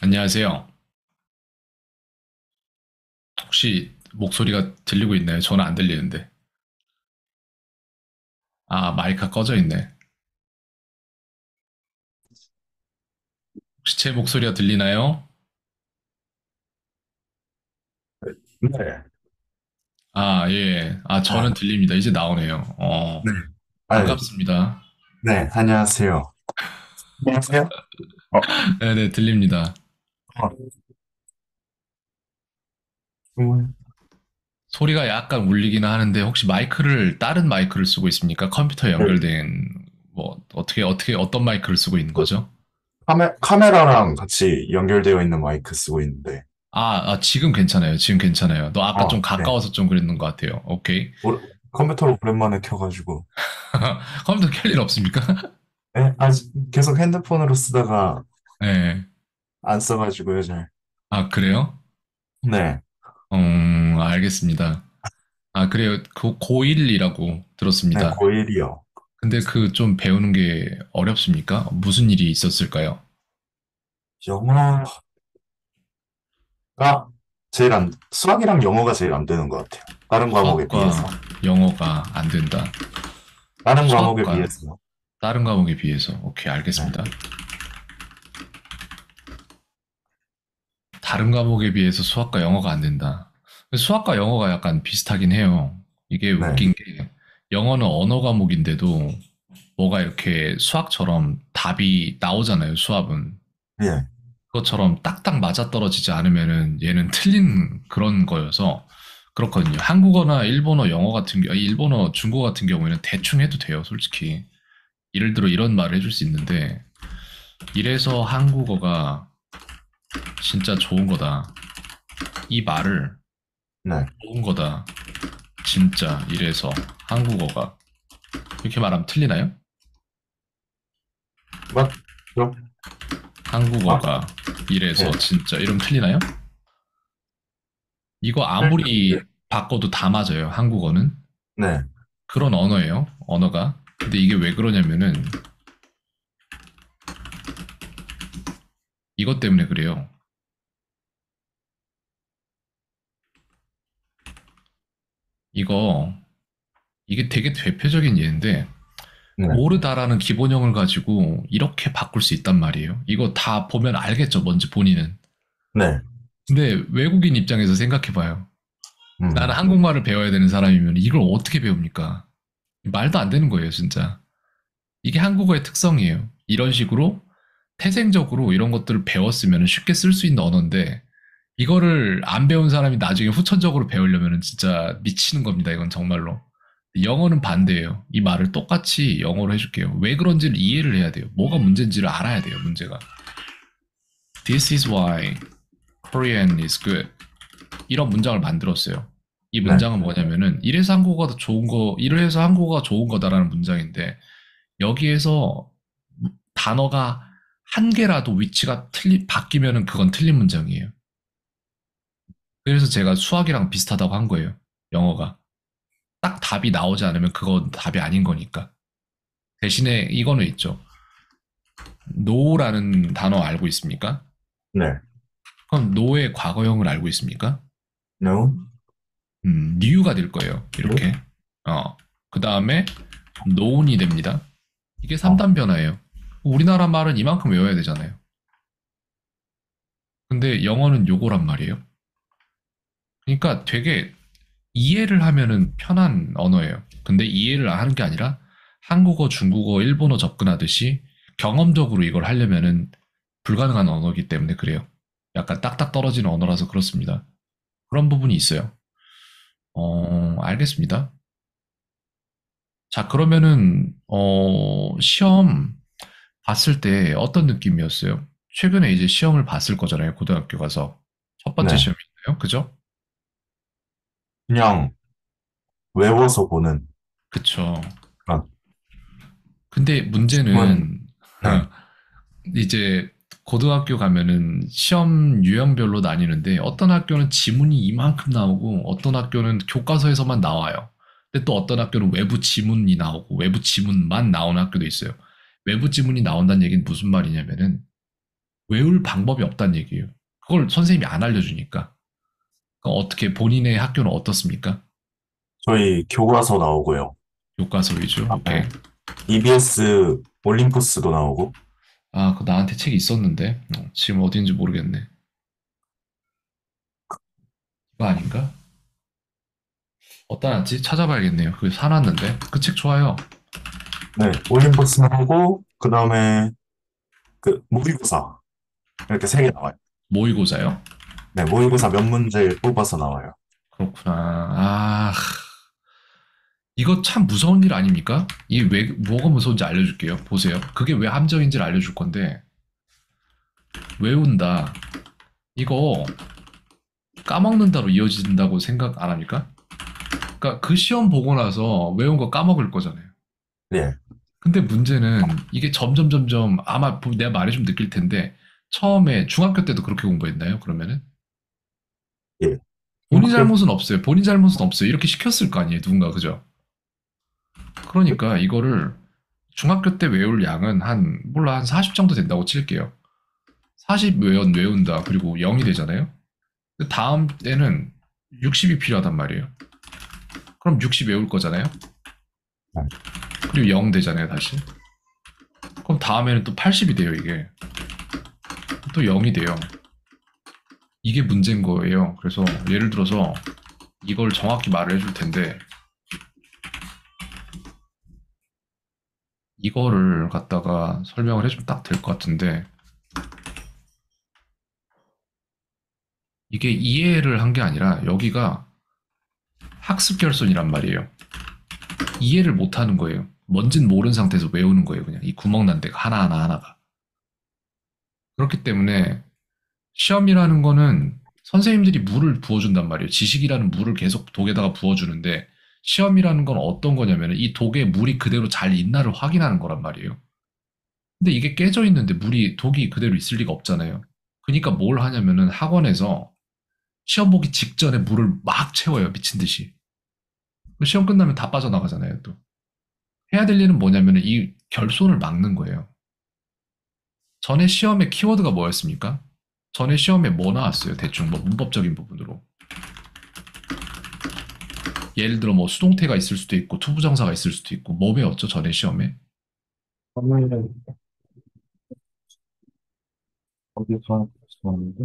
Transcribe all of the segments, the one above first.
안녕하세요. 혹시 목소리가 들리고 있나요? 저는 안 들리는데. 아, 마이크가 꺼져 있네. 혹시 제 목소리가 들리나요? 네. 아, 예. 아, 아, 저는 들립니다. 이제 나오네요. 네. 아, 반갑습니다. 네. 안녕하세요. 안녕하세요. 어, 네네, 들립니다. 어, 음, 소리가 약간 울리기는 하는데, 혹시 다른 마이크를 쓰고 있습니까? 컴퓨터에 네. 연결된, 어떤 마이크를 쓰고 있는 그 거죠? 카메라랑 같이 연결되어 있는 마이크 쓰고 있는데. 지금 괜찮아요. 지금 괜찮아요. 너 아까 좀 네. 가까워서 좀 그랬는 것 같아요. 오케이. 컴퓨터를 오랜만에 켜가지고. 컴퓨터 켤 일 없습니까? 네? 계속 핸드폰으로 쓰다가 네. 안 써가지고요, 잘. 아, 그래요? 네. 알겠습니다. 아, 그래요. 그 고1이라고 네, 들었습니다. 고1이요. 근데 그 좀 배우는 게 어렵습니까? 무슨 일이 있었을까요? 영어가 수학이랑 영어가 제일 안 되는 것 같아요. 다른 과목에 수학과 비해서. 영어가 안 된다. 다른 과목에 수학과 비해서. 다른 과목에 비해서. 오케이, 네. 알겠습니다. 다른 과목에 비해서 수학과 영어가 안 된다. 수학과 영어가 약간 비슷하긴 해요. 이게 네. 웃긴 게 영어는 언어 과목인데도 뭐가 이렇게 수학처럼 답이 나오잖아요, 수학은. 예. 그것처럼 딱딱 맞아떨어지지 않으면은 얘는 틀린 그런 거여서 그렇거든요. 한국어나 일본어, 일본어, 중국어 같은 경우에는 대충 해도 돼요, 솔직히. 예를 들어 이런 말을 해줄 수 있는데, 이래서 한국어가 진짜 좋은 거다. 이 말을 네. 좋은 거다. 진짜 이래서 한국어가. 이렇게 말하면 틀리나요? 맞죠? 아, 한국어가 이래서 네. 진짜 이러면 틀리나요? 이거 아무리 바꿔도 다 맞아요, 한국어는. 네. 그런 언어예요, 언어가. 근데 이게 왜 그러냐면은 이것 때문에 그래요. 이거 이게 되게 대표적인 예인데 네. 모르다라는 기본형을 가지고 이렇게 바꿀 수 있단 말이에요. 이거 다 보면 알겠죠, 뭔지 본인은. 네. 근데 외국인 입장에서 생각해봐요. 나는 음. 한국말을 배워야 되는 사람이면 이걸 어떻게 배웁니까? 말도 안 되는 거예요, 진짜. 이게 한국어의 특성이에요. 이런 식으로 태생적으로 이런 것들을 배웠으면 쉽게 쓸 수 있는 언어인데 이거를 안 배운 사람이 나중에 후천적으로 배우려면 진짜 미치는 겁니다. 이건 정말로. 영어는 반대예요. 이 말을 똑같이 영어로 해줄게요. 왜 그런지를 이해를 해야 돼요. 뭐가 문제인지를 알아야 돼요. 문제가. This is why Korean is good. 이런 문장을 만들었어요. 이 네. 문장은 뭐냐면은 이래서 한국어가 좋은 거다라는 문장인데 여기에서 단어가 한 개라도 위치가 바뀌면은 그건 틀린 문장이에요. 그래서 제가 수학이랑 비슷하다고 한 거예요. 영어가. 딱 답이 나오지 않으면 그건 답이 아닌 거니까. 대신에 이거는 있죠. no라는 단어 알고 있습니까? 네. 그럼 no의 과거형을 알고 있습니까? No. new가 될 거예요. No. 이렇게. 그 다음에 known이 됩니다. 이게 어. 3단 변화예요. 우리나라 말은 이만큼 외워야 되잖아요. 근데 영어는 요거란 말이에요. 그러니까 되게 이해를 하면은 편한 언어예요. 근데 이해를 하는 게 아니라 한국어, 중국어, 일본어 접근하듯이 경험적으로 이걸 하려면은 불가능한 언어이기 때문에 그래요. 약간 딱딱 떨어지는 언어라서 그렇습니다. 그런 부분이 있어요. 알겠습니다. 자, 그러면은, 시험 봤을 때 어떤 느낌이었어요? 최근에 이제 시험을 봤을 거잖아요. 고등학교 가서. 첫 번째 네. 시험이잖아요. 그죠? 그냥 외워서 보는 그쵸. 그런 근데 시험은, 문제는, 네. 이제 고등학교 가면은 시험 유형별로 나뉘는데 어떤 학교는 지문이 이만큼 나오고 어떤 학교는 교과서에서만 나와요. 근데 또 어떤 학교는 외부 지문이 나오고 외부 지문만 나오는 학교도 있어요. 외부 지문이 나온다는 얘기는 무슨 말이냐면은 외울 방법이 없다는 얘기예요. 그걸 선생님이 안 알려주니까. 그럼 어떻게 본인의 학교는 어떻습니까? 저희 교과서 나오고요. 교과서 위주. 오케이. 네. EBS 올림푸스도 나오고. 아, 그 나한테 책이 있었는데 지금 어디인지 모르겠네. 이거 아닌가? 어디다 놨지? 찾아봐야겠네요. 그 사놨는데 그 책 좋아요. 네, 올림푸스 나오고, 그 다음에 그 모의고사. 이렇게 세 개 나와요. 모의고사요? 네, 모의고사 몇 문제 뽑아서 나와요. 그렇구나. 아, 이거 참 무서운 일 아닙니까? 이게 왜 뭐가 무서운지 알려줄게요. 보세요. 그게 왜 함정인지를 알려줄 건데 외운다. 이거 까먹는다로 이어진다고 생각 안 합니까? 그러니까 그 시험 보고 나서 외운 거 까먹을 거잖아요. 네, 근데 문제는 이게 점점 아마 내가 말해주면 느낄 텐데 처음에 중학교 때도 그렇게 공부했나요? 그러면은 예. 본인 중학교, 잘못은 없어요. 본인 잘못은 없어요. 이렇게 시켰을 거 아니에요. 누군가 그죠? 그러니까 이거를 중학교 때 외울 양은 한 몰라 한 40 정도 된다고 칠게요. 40 외운다. 그리고 0이 되잖아요. 다음 때는 60이 필요하단 말이에요. 그럼 60 외울 거잖아요. 네. 그리고 0 되잖아요, 다시. 그럼 다음에는 또 80이 돼요, 이게. 또 0이 돼요. 이게 문제인 거예요. 그래서 예를 들어서 이걸 정확히 말을 해줄 텐데 이거를 갖다가 설명을 해주면 딱 될 것 같은데 이게 이해를 한 게 아니라 여기가 학습 결손이란 말이에요. 이해를 못 하는 거예요. 뭔진 모르는 상태에서 외우는 거예요. 그냥 이 구멍 난 데가 하나가. 그렇기 때문에 시험이라는 거는 선생님들이 물을 부어준단 말이에요. 지식이라는 물을 계속 독에다가 부어주는데 시험이라는 건 어떤 거냐면 이 독에 물이 그대로 잘 있나를 확인하는 거란 말이에요. 근데 이게 깨져 있는데 독이 그대로 있을 리가 없잖아요. 그러니까 뭘 하냐면은 학원에서 시험 보기 직전에 물을 막 채워요. 미친 듯이. 시험 끝나면 다 빠져나가잖아요. 또. 해야 될 일은 뭐냐면은 이 결손을 막는 거예요. 전에 시험의 키워드가 뭐였습니까? 전에 시험에 뭐 나왔어요? 대충 뭐 문법적인 부분으로. 예를 들어 뭐 수동태가 있을 수도 있고 투부정사가 있을 수도 있고 뭐 배웠죠? 전에 시험에. 저는 어디서 봤었는데?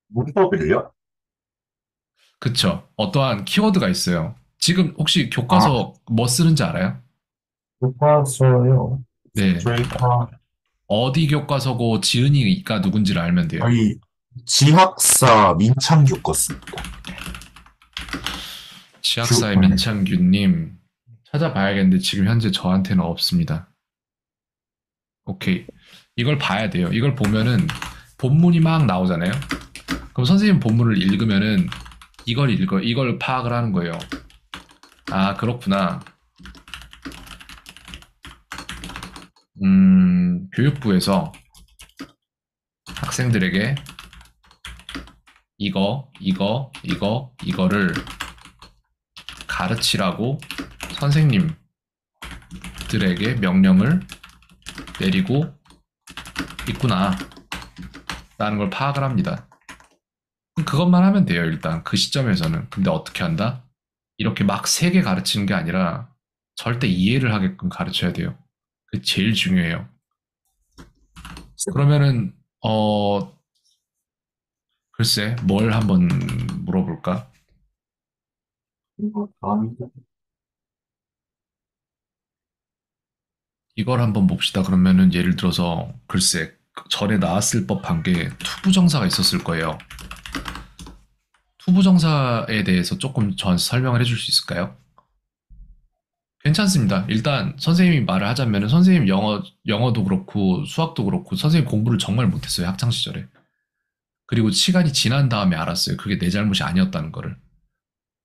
문법을요? 그쵸. 어떠한 키워드가 있어요. 지금 혹시 아, 교과서 뭐 쓰는지 알아요? 교과서요. 네. 저희가 어디 교과서고 지은이가 누군지를 알면 돼요. 저희 지학사 민창교 거 씁니다. 지학사의 민창규님 찾아봐야겠는데 지금 현재 저한테는 없습니다. 오케이. 이걸 봐야 돼요. 이걸 보면은 본문이 막 나오잖아요. 그럼 선생님 본문을 읽으면은 이걸 파악을 하는 거예요. 아, 그렇구나. 교육부에서 학생들에게 이거를 가르치라고 선생님들에게 명령을 내리고 있구나. 라는 걸 파악을 합니다. 그것만 하면 돼요, 일단. 그 시점에서는. 근데 어떻게 한다? 이렇게 막 세게 가르치는 게 아니라 절대 이해를 하게끔 가르쳐야 돼요. 그게 제일 중요해요. 그러면은, 글쎄, 뭘 한번 물어볼까? 이걸 한번 봅시다. 그러면은 예를 들어서, 글쎄, 전에 나왔을 법한 게 투부정사가 있었을 거예요. 투부정사에 대해서 조금 저한테 설명을 해줄 수 있을까요? 괜찮습니다. 일단 선생님이 말을 하자면 선생님 영어도 그렇고 수학도 그렇고 선생님 공부를 정말 못했어요. 학창 시절에. 그리고 시간이 지난 다음에 알았어요. 그게 내 잘못이 아니었다는 거를.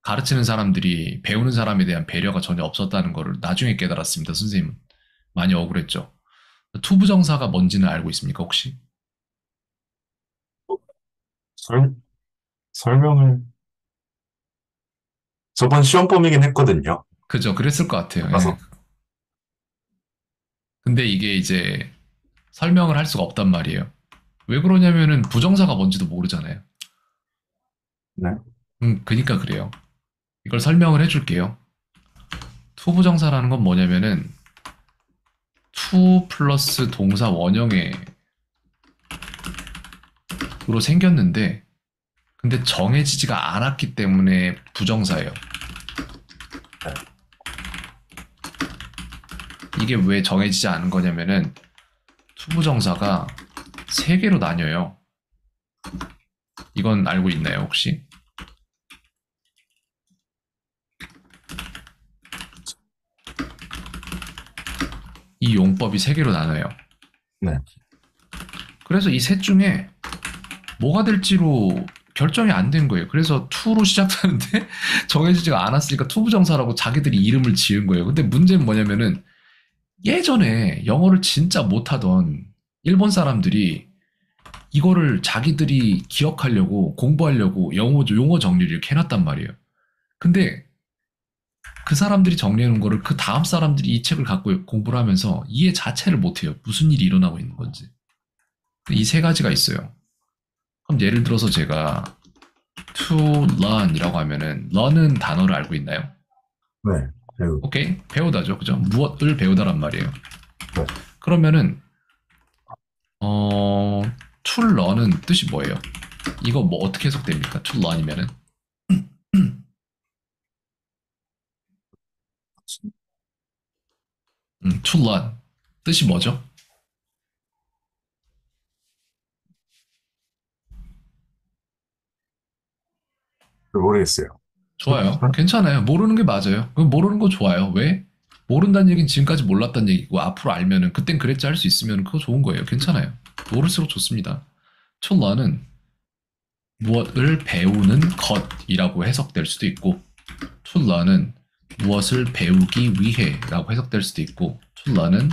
가르치는 사람들이 배우는 사람에 대한 배려가 전혀 없었다는 거를 나중에 깨달았습니다. 선생님은. 많이 억울했죠. 투부정사가 뭔지는 알고 있습니까, 혹시? 설, 설명을 저번 시험 범위긴 했거든요. 그죠. 그랬을 것 같아요. 가서 예. 근데 이게 이제 설명을 할 수가 없단 말이에요. 왜 그러냐면은 부정사가 뭔지도 모르잖아요. 네. 그니까 그래요. 이걸 설명을 해줄게요. 투부정사라는 건 뭐냐면은 투 플러스 동사 원형으로 생겼는데 근데 정해지지가 않았기 때문에 부정사예요. 이게 왜 정해지지 않은 거냐면은 투부정사가 세 개로 나뉘어요. 이건 알고 있나요, 혹시? 이 용법이 세 개로 나눠요. 네. 그래서 이 셋 중에 뭐가 될지로 결정이 안 된 거예요. 그래서 투로 시작하는데 정해지지가 않았으니까 투부정사라고 자기들이 이름을 지은 거예요. 근데 문제는 뭐냐면은 예전에 영어를 진짜 못하던 일본 사람들이 이거를 자기들이 기억하려고 공부하려고 용어 정리를 이렇게 해놨단 말이에요. 근데 그 사람들이 정리해놓은 거를 그 다음 사람들이 이 책을 갖고 공부를 하면서 이해 자체를 못해요. 무슨 일이 일어나고 있는 건지. 이 세 가지가 있어요. 그럼 예를 들어서 제가 to learn이라고 하면은 learn은 단어를 알고 있나요? 네. 배우. 오케이, 배우다죠, 그죠? 무엇을 배우다란 말이에요. 네. 그러면은 to learn은 뜻이 뭐예요? 이거 뭐 어떻게 해석됩니까? to learn이면은 to learn 뜻이 뭐죠? 모르겠어요. 좋아요. 괜찮아요. 모르는 게 맞아요. 모르는 거 좋아요. 왜? 모른다는 얘기는 지금까지 몰랐다는 얘기고 앞으로 알면은 그땐 그랬지 할 수 있으면 그거 좋은 거예요. 괜찮아요. 모를수록 좋습니다. to learn는 무엇을 배우는 것이라고 해석될 수도 있고 to learn은 무엇을 배우기 위해라고 해석될 수도 있고 to lear는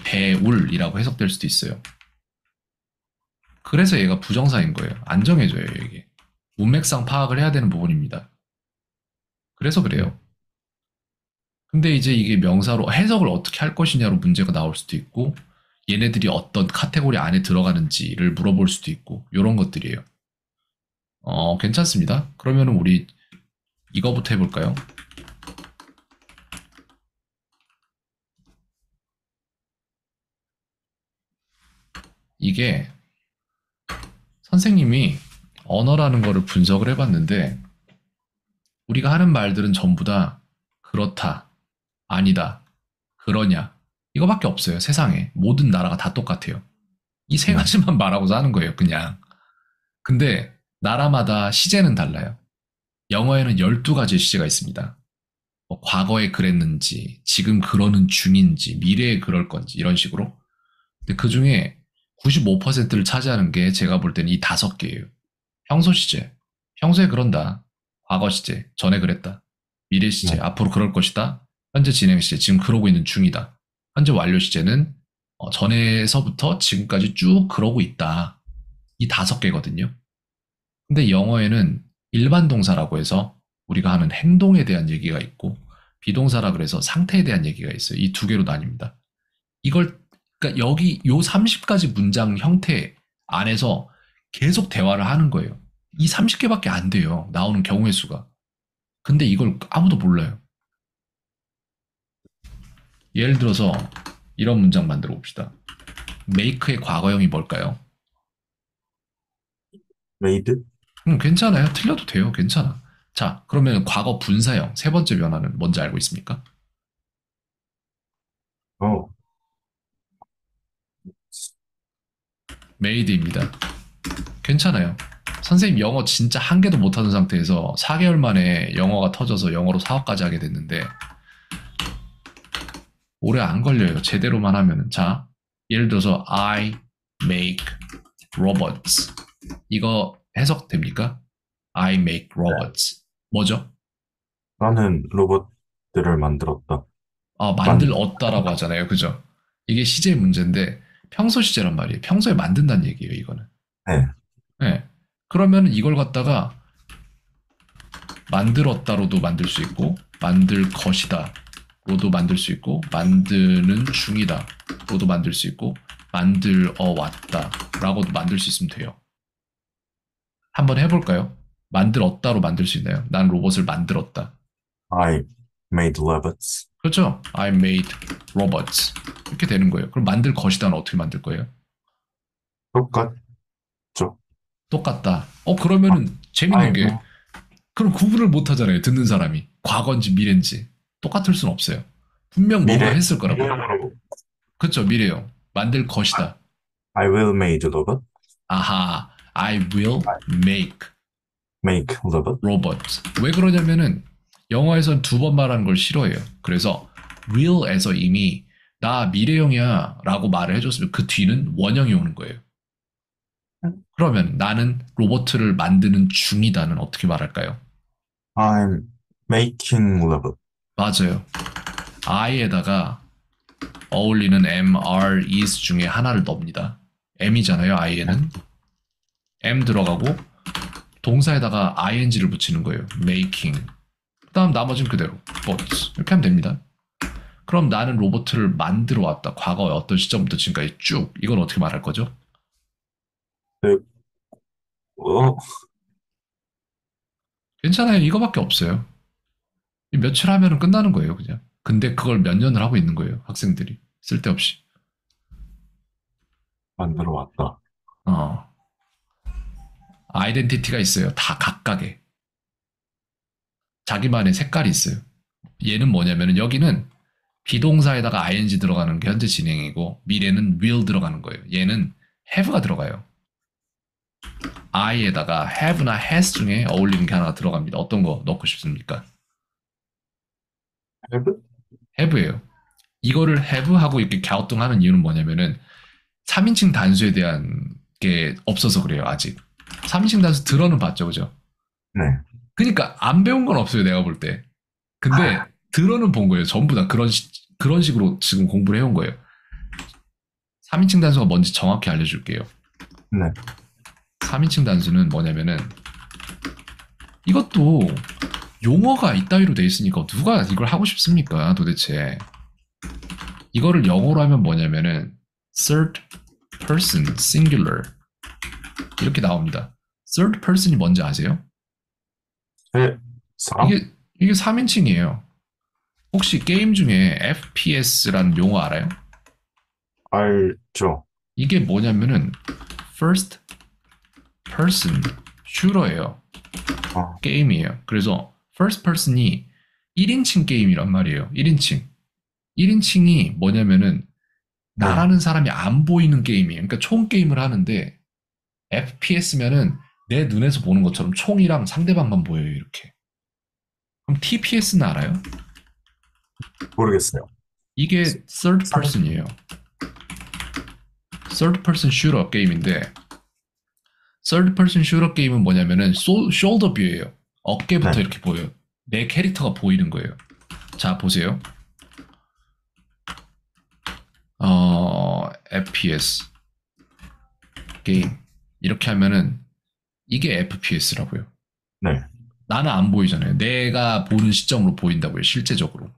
배울이라고 해석될 수도 있어요. 그래서 얘가 부정사인 거예요. 안 정해져요, 이게. 문맥상 파악을 해야 되는 부분입니다. 그래서 그래요. 근데 이제 이게 명사로 해석을 어떻게 할 것이냐로 문제가 나올 수도 있고 얘네들이 어떤 카테고리 안에 들어가는지를 물어볼 수도 있고 이런 것들이에요. 괜찮습니다. 그러면 우리 이거부터 해볼까요? 이게 선생님이 언어라는 거를 분석을 해봤는데 우리가 하는 말들은 전부 다 그렇다, 아니다, 그러냐 이거밖에 없어요. 세상에 모든 나라가 다 똑같아요. 이 세 네. 가지만 말하고서 하는 거예요. 그냥. 근데 나라마다 시제는 달라요. 영어에는 12가지의 시제가 있습니다. 뭐 과거에 그랬는지, 지금 그러는 중인지, 미래에 그럴 건지 이런 식으로. 근데 그 중에 95%를 차지하는 게 제가 볼 때는 이 5개예요. 평소 시제, 평소에 그런다. 과거 시제, 전에 그랬다. 미래 시제, 네. 앞으로 그럴 것이다. 현재 진행 시제, 지금 그러고 있는 중이다. 현재 완료 시제는 전에서부터 지금까지 쭉 그러고 있다. 이 5개거든요. 근데 영어에는 일반 동사라고 해서 우리가 하는 행동에 대한 얘기가 있고 비동사라 그래서 상태에 대한 얘기가 있어요. 이 2개로 나뉩니다. 이걸 그러니까 여기 요 30가지 문장 형태 안에서 계속 대화를 하는 거예요. 이 30개밖에 안 돼요. 나오는 경우의 수가. 근데 이걸 아무도 몰라요. 예를 들어서 이런 문장 만들어 봅시다. make의 과거형이 뭘까요? 메이드? 괜찮아요. 틀려도 돼요. 괜찮아. 자, 그러면 과거 분사형 세 번째 변화는 뭔지 알고 있습니까? 어, made입니다. 괜찮아요. 선생님 영어 진짜 한 개도 못하는 상태에서 4개월 만에 영어가 터져서 영어로 사업까지 하게 됐는데 오래 안 걸려요. 제대로만 하면은. 자, 예를 들어서 I make robots. 이거 해석됩니까? I make robots. 뭐죠? 나는 로봇들을 만들었다. 만, 만들었다라고 하잖아요. 그죠? 이게 시제 문제인데 평소 시제란 말이에요. 평소에 만든다는 얘기예요, 이거는. 네. 네. 그러면 이걸 갖다가 만들었다로도 만들 수 있고 만들 것이다 로도 만들 수 있고 만드는 중이다 로도 만들 수 있고 만들어 왔다 라고도 만들 수 있으면 돼요. 한번 해볼까요? 만들었다로 만들 수 있나요? 난 로봇을 만들었다. I made robots. 그렇죠? I made robots. 이렇게 되는 거예요. 그럼 만들 것이다는 어떻게 만들 거예요? 똑같죠. 똑같다. 아, 그러면은 재밌는 I 게 will, 그럼 구분을 못 하잖아요. 듣는 사람이. 과거인지 미래인지. 똑같을 순 없어요. 분명 뭔가 했을 거라고. 미래형으로 그렇죠. 미래요. 만들 것이다. I will made robot. 아하. I will I make make robot. robots. 왜 그러냐면은 영어에선 두 번 말하는 걸 싫어해요. 그래서 will에서 이미 나 미래형이야 라고 말을 해줬으면 그 뒤는 원형이 오는 거예요. 그러면 나는 로봇을 만드는 중이다는 어떻게 말할까요? I'm making robot. 맞아요. I에다가 어울리는 M, R, is 중에 하나를 넣습니다. M이잖아요, I에는. M 들어가고 동사에다가 ing를 붙이는 거예요. making. 그 다음 나머지는 그대로. bots. 이렇게 하면 됩니다. 그럼 나는 로봇을 만들어 왔다. 과거의 어떤 시점부터 지금까지 쭉. 이건 어떻게 말할 거죠? 네, 어, 괜찮아요. 이거밖에 없어요. 며칠 하면 끝나는 거예요, 그냥. 근데 그걸 몇 년을 하고 있는 거예요, 학생들이. 쓸데없이. 만들어 왔다. 어. 아이덴티티가 있어요. 다 각각의. 자기만의 색깔이 있어요. 얘는 뭐냐면은 여기는 비동사에다가 ing 들어가는 게 현재 진행이고 미래는 will 들어가는 거예요. 얘는 have가 들어가요. I에다가 have나 has 중에 어울리는 게 하나 들어갑니다. 어떤 거 넣고 싶습니까? have? have예요. 이거를 have하고 이렇게 갸우뚱하는 이유는 뭐냐면은 3인칭 단수에 대한 게 없어서 그래요. 아직. 3인칭 단수 들어는 봤죠. 그죠? 네. 그러니까 안 배운 건 없어요. 내가 볼 때. 근데 들어는 본 거예요. 전부 다 그런 식으로 지금 공부를 해온 거예요. 3인칭 단수가 뭔지 정확히 알려줄게요. 네. 3인칭 단수는 뭐냐면은 이것도 용어가 이따위로 돼 있으니까 누가 이걸 하고 싶습니까? 도대체. 이거를 영어로 하면 뭐냐면은 third person singular 이렇게 나옵니다. third person이 뭔지 아세요? 사람? 이게 3인칭이에요. 혹시 게임 중에 FPS라는 용어 알아요? 알죠. 이게 뭐냐면은 first person 슈터예요. 아, 게임이에요. 그래서 first person이 1인칭 게임이란 말이에요. 1인칭. 1인칭이 뭐냐면은 네. 나라는 사람이 안 보이는 게임이에요. 그러니까 총 게임을 하는데 FPS면은 내 눈에서 보는 것처럼 총이랑 상대방만 보여요. 이렇게. 그럼 TPS는 알아요? 모르겠어요. 이게 third person이에요. third person shooter 게임인데 third person shooter 게임은 뭐냐면은 shoulder view예요. 어깨부터 네. 이렇게 보여요. 내 캐릭터가 보이는 거예요. 자, 보세요. FPS 게임 이렇게 하면은 이게 FPS라고요. 네. 나는 안 보이잖아요. 내가 보는 시점으로 보인다고요. 실제적으로.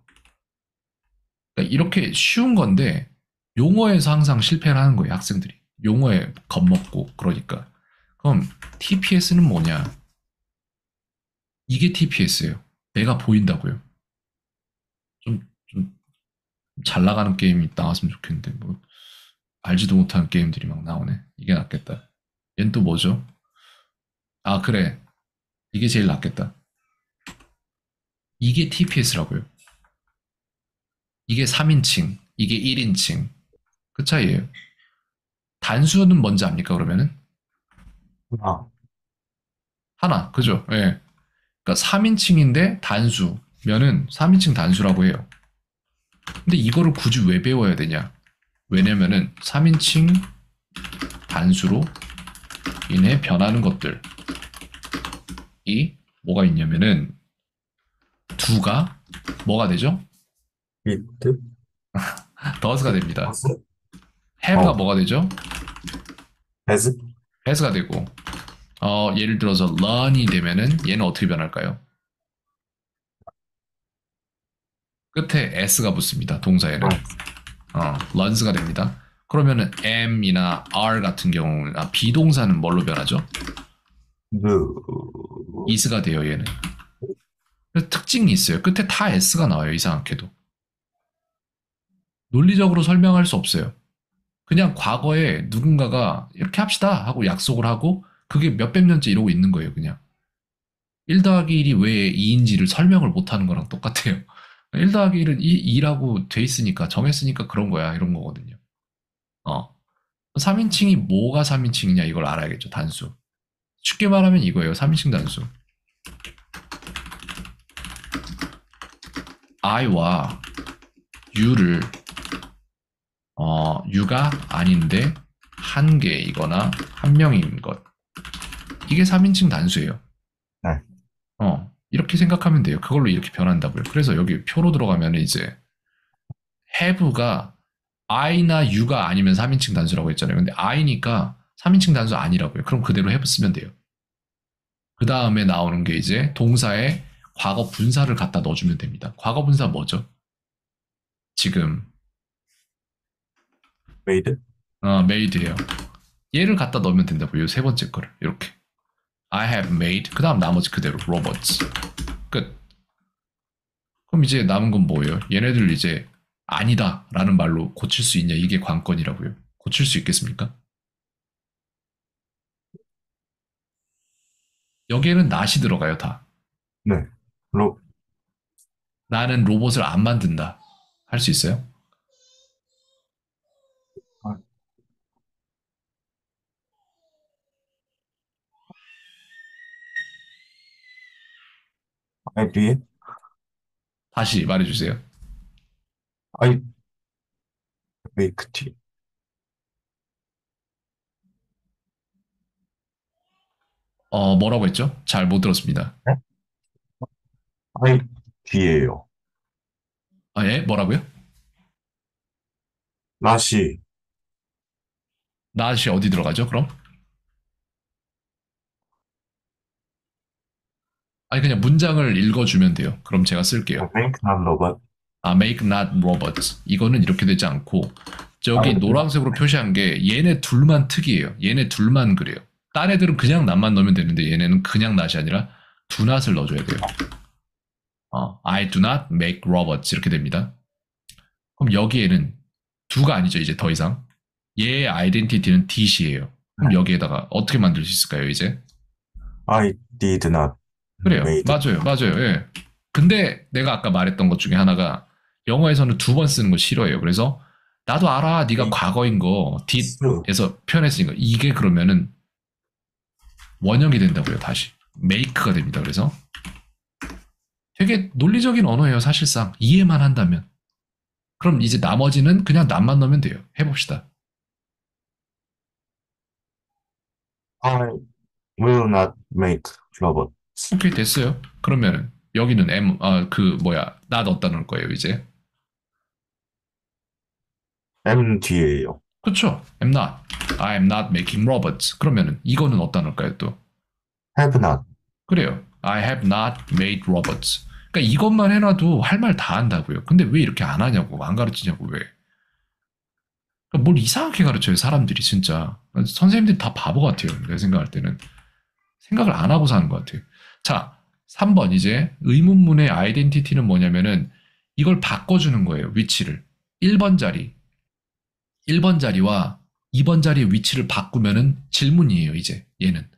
그러니까 이렇게 쉬운 건데 용어에서 항상 실패를 하는 거예요. 학생들이. 용어에 겁먹고 그러니까. 그럼 TPS는 뭐냐? 이게 TPS예요. 내가 보인다고요. 좀 잘 나가는 게임이 나왔으면 좋겠는데 뭐 알지도 못하는 게임들이 막 나오네. 이게 낫겠다. 얜 또 뭐죠? 아, 그래. 이게 제일 낫겠다. 이게 TPS라고요. 이게 3인칭, 이게 1인칭. 그 차이예요. 단수는 뭔지 압니까, 그러면은? 아, 하나, 그죠? 예. 그러니까 3인칭인데 단수면은 3인칭 단수라고 해요. 근데 이거를 굳이 왜 배워야 되냐? 왜냐면은 3인칭 단수로 인해 변하는 것들이 뭐가 있냐면은 두가 뭐가 되죠? 비트? 더스가 됩니다. 버스? have가 어, 뭐가 되죠? has? has가 되고 예를 들어서 learn이 되면은 얘는 어떻게 변할까요? 끝에 s가 붙습니다. 동사에는. runs가 됩니다. 그러면은 am이나 r 같은 경우는 비동사는 뭘로 변하죠? 그, is가 돼요, 얘는. 그래서 특징이 있어요. 끝에 다 s가 나와요, 이상하게도. 논리적으로 설명할 수 없어요. 그냥 과거에 누군가가 이렇게 합시다 하고 약속을 하고 그게 몇백 년째 이러고 있는 거예요, 그냥. 1 더하기 1이 왜 2인지를 설명을 못하는 거랑 똑같아요. 1 더하기 1은 2라고 돼 있으니까, 정했으니까 그런 거야, 이런 거거든요. 3인칭이 뭐가 3인칭이냐, 이걸 알아야겠죠, 단수. 쉽게 말하면 이거예요, 3인칭 단수. I와 U를, U가 아닌데, 한 개이거나 한 명인 것. 이게 3인칭 단수예요. 네. 이렇게 생각하면 돼요. 그걸로 이렇게 변한다고요. 그래서 여기 표로 들어가면 이제 have가 I나 U가 아니면 3인칭 단수라고 했잖아요. 근데 I니까 3인칭 단수 아니라고요. 그럼 그대로 have 쓰면 돼요. 그 다음에 나오는 게 이제 동사에 과거 분사를 갖다 넣어주면 됩니다. 과거 분사 뭐죠? 지금 made, made예요. 얘를 갖다 넣으면 된다고요. 세 번째 거를 이렇게 I have made. 그 다음 나머지 그대로 robots. 끝. 그럼 이제 남은 건 뭐예요? 얘네들 이제 아니다 라는 말로 고칠 수 있냐, 이게 관건이라고요. 고칠 수 있겠습니까? 여기에는 not이 들어가요, 다. 네. 로, 나는 로봇을 안 만든다. 할 수 있어요? I 뒤에, 다시 말해주세요. I make tea. 뭐라고 했죠? 잘 못 들었습니다. 네? I 뒤에요. 예? 뭐라고요? not이, not이 어디 들어가죠, 그럼? 아니, 그냥 문장을 읽어주면 돼요. 그럼 제가 쓸게요. make not robot. make not robots. 이거는 이렇게 되지 않고, I 저기 do not 노란색으로 표시한 게 얘네 둘만 특이해요. 얘네 둘만 그래요. 딴 애들은 그냥 낫만 넣으면 되는데 얘네는 그냥 낫이 아니라 do not을 넣어줘야 돼요. I do not make robots 이렇게 됩니다. 그럼 여기에는 do가 아니죠, 이제 더 이상. 얘의 아이덴티티는 did이에요. 그럼 여기에다가 어떻게 만들 수 있을까요, 이제? I did not 그래요. made. 맞아요. 맞아요. 예. 근데 내가 아까 말했던 것 중에 하나가 영어에서는 두 번 쓰는 거 싫어해요. 그래서 나도 알아. 네가 과거인 거 did에서 표현했으니까 이게 그러면은 원형이 된다고요. 다시 make가 됩니다. 그래서 되게 논리적인 언어예요. 사실상 이해만 한다면. 그럼 이제 나머지는 그냥 남만 넣으면 돼요. 해봅시다. I will not make robots. 오케이, 됐어요. 그러면은 여기는 not 어디다 넣을 거예요, 이제? M 뒤에요. 그쵸? I am not making robots. 그러면은 이거는 어디다 넣을까요, 또? have not. 그래요. I have not made robots. 그러니까 이것만 해놔도 할 말 다 한다고요. 근데 왜 이렇게 안 하냐고, 안 가르치냐고, 왜. 그러니까 뭘 이상하게 가르쳐요, 사람들이, 진짜. 선생님들이 다 바보 같아요, 내가 생각할 때는. 생각을 안 하고 사는 것 같아요. 자, 3번 이제 의문문의 아이덴티티는 뭐냐면은 이걸 바꿔주는 거예요, 위치를. 1번 자리. 1번 자리와 2번 자리의 위치를 바꾸면은 질문이에요, 이제, 얘는.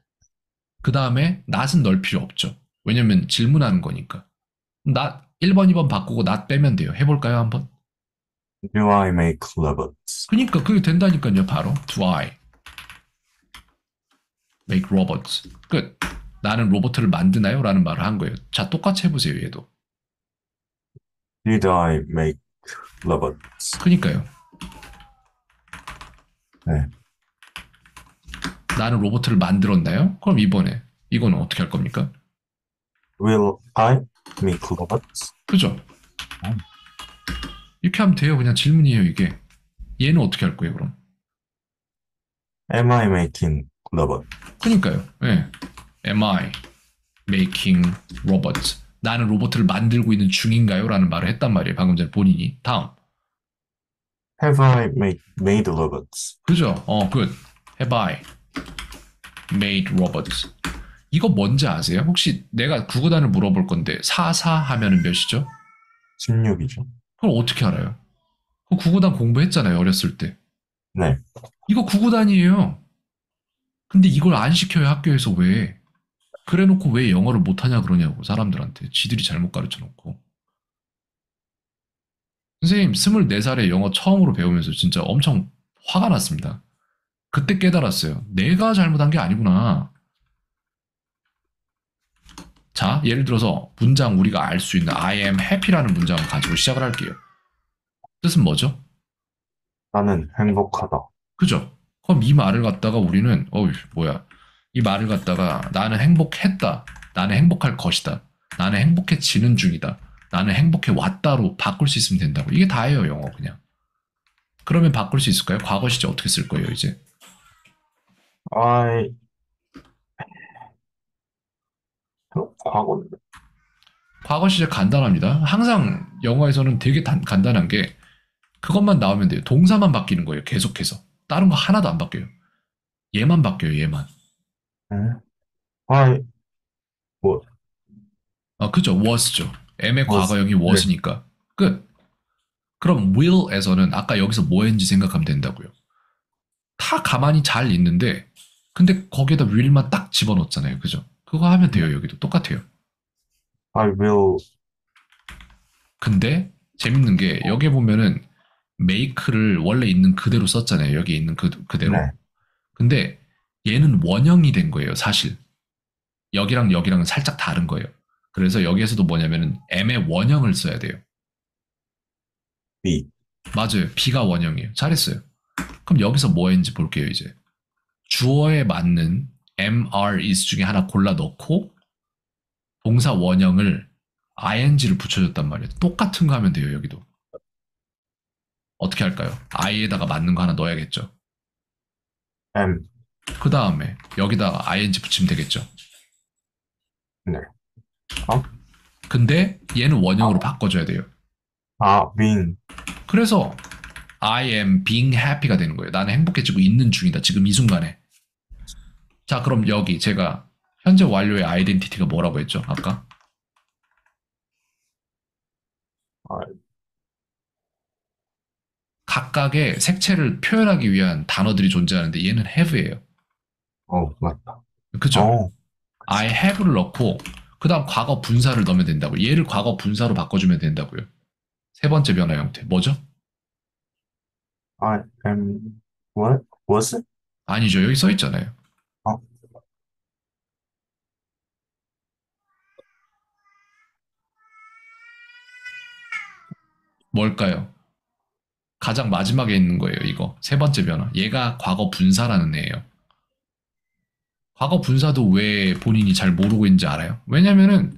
그 다음에 not은 넣을 필요 없죠. 왜냐면 질문하는 거니까. not 1번, 2번 바꾸고 not 빼면 돼요. 해볼까요, 한번? Do I make robots? 그니까 그게 된다니까요, 바로. Do I make robots? 끝. 나는 로봇을 만드나요? 라는 말을 한 거예요. 자, 똑같이 해보세요, 얘도. Did I make robots? 그니까요. 네. 나는 로봇을 만들었나요? 그럼 이번에 이거는 어떻게 할 겁니까? Will I make robots? 그죠? 이렇게 하면 돼요. 그냥 질문이에요, 이게. 얘는 어떻게 할 거예요, 그럼? Am I making robots? 그니까요. 예. Am I making robots? 나는 로봇을 만들고 있는 중인가요? 라는 말을 했단 말이에요. 방금 전에 본인이. 다음. Have I made robots? 그죠? good. Have I made robots? 이거 뭔지 아세요? 혹시 내가 구구단을 물어볼 건데 44 하면은 몇이죠? 16이죠. 그걸 어떻게 알아요? 그 구구단 공부했잖아요. 어렸을 때. 네. 이거 구구단이에요. 근데 이걸 안 시켜요. 학교에서 왜? 그래 놓고 왜 영어를 못하냐 그러냐고 사람들한테. 지들이 잘못 가르쳐 놓고. 선생님 24살에 영어 처음으로 배우면서 진짜 엄청 화가 났습니다. 그때 깨달았어요. 내가 잘못한 게 아니구나. 자, 예를 들어서 문장 우리가 알 수 있는 I am happy라는 문장을 가지고 시작을 할게요. 뜻은 뭐죠? 나는 행복하다. 그죠? 그럼 이 말을 갖다가 우리는 뭐야? 이 말을 갖다가 나는 행복했다. 나는 행복할 것이다. 나는 행복해지는 중이다. 나는 행복해 왔다로 바꿀 수 있으면 된다고. 이게 다예요, 영어 그냥. 그러면 바꿀 수 있을까요? 과거 시제 어떻게 쓸 거예요, 이제? I, 과거인데. 과거 시제 간단합니다. 항상 영어에서는 되게 간단한 게 그것만 나오면 돼요. 동사만 바뀌는 거예요, 계속해서. 다른 거 하나도 안 바뀌어요. 얘만 바뀌어요, 얘만. 응? I, 뭐, 그죠? was죠. M의 was, 과거형이 네. was니까. 끝. 그럼 will에서는 아까 여기서 뭐 했는지 생각하면 된다고요. 다 가만히 잘 있는데 근데 거기에다 will만 딱 집어넣었잖아요. 그죠? 그거 하면 돼요. 여기도 똑같아요. I will, 근데 재밌는 게 여기에 보면은 make를 원래 있는 그대로 썼잖아요. 여기 있는 그대로. 네. 근데 얘는 원형이 된 거예요. 사실. 여기랑 여기랑은 살짝 다른 거예요. 그래서 여기에서도 뭐냐면은 M의 원형을 써야 돼요. be, 맞아요. B가 원형이에요. 잘했어요. 그럼 여기서 뭐 했는지 볼게요, 이제. 주어에 맞는 MR is 중에 하나 골라 넣고 동사 원형을 ing를 붙여줬단 말이에요. 똑같은 거 하면 돼요, 여기도. 어떻게 할까요? I에다가 맞는 거 하나 넣어야겠죠. am, 그 다음에 여기다가 ing 붙이면 되겠죠. 네. 어? 근데 얘는 원형으로 아, 바꿔줘야 돼요. being, 그래서 I am being happy가 되는 거예요. 나는 행복해지고 있는 중이다. 지금 이 순간에. 자, 그럼 여기 제가 현재 완료의 아이덴티티가 뭐라고 했죠? 아까? I, 각각의 색채를 표현하기 위한 단어들이 존재하는데 얘는 have예요. 맞다. 그죠? 어, I have를 넣고 그 다음 과거 분사를 넣으면 된다고요. 얘를 과거 분사로 바꿔주면 된다고요. 세 번째 변화 형태. 뭐죠? I am, what? was? 아니죠. 여기 써 있잖아요. 어, 뭘까요? 가장 마지막에 있는 거예요. 이거. 세 번째 변화. 얘가 과거 분사라는 애예요. 과거 분사도 왜 본인이 잘 모르고 있는지 알아요? 왜냐면은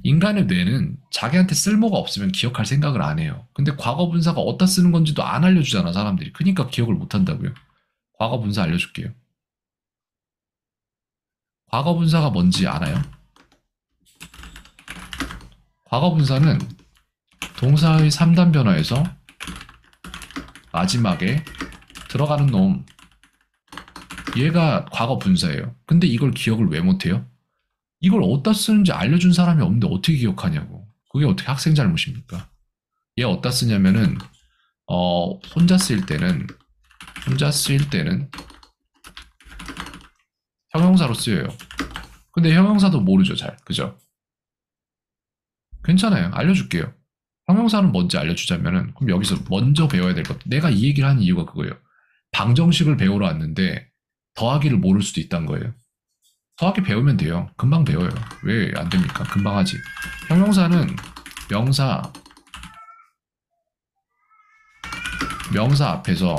인간의 뇌는 자기한테 쓸모가 없으면 기억할 생각을 안 해요. 근데 과거 분사가 어디다 쓰는 건지도 안 알려주잖아, 사람들이. 그러니까 기억을 못 한다고요. 과거 분사 알려줄게요. 과거 분사가 뭔지 알아요? 과거 분사는 동사의 3단 변화에서 마지막에 들어가는 놈, 얘가 과거 분사예요. 근데 이걸 기억을 왜 못해요? 이걸 어디다 쓰는지 알려준 사람이 없는데 어떻게 기억하냐고. 그게 어떻게 학생 잘못입니까? 얘 어디다 쓰냐면은 혼자 쓰일 때는 혼자 쓰일 때는 형용사로 쓰여요. 근데 형용사도 모르죠, 잘. 그죠? 괜찮아요. 알려줄게요. 형용사는 뭔지 알려주자면은 그럼 여기서 먼저 배워야 될 것. 내가 이 얘기를 하는 이유가 그거예요. 방정식을 배우러 왔는데 더하기를 모를 수도 있다는 거예요. 더하기 배우면 돼요. 금방 배워요. 왜 안 됩니까? 금방 하지. 형용사는 명사, 명사 앞에서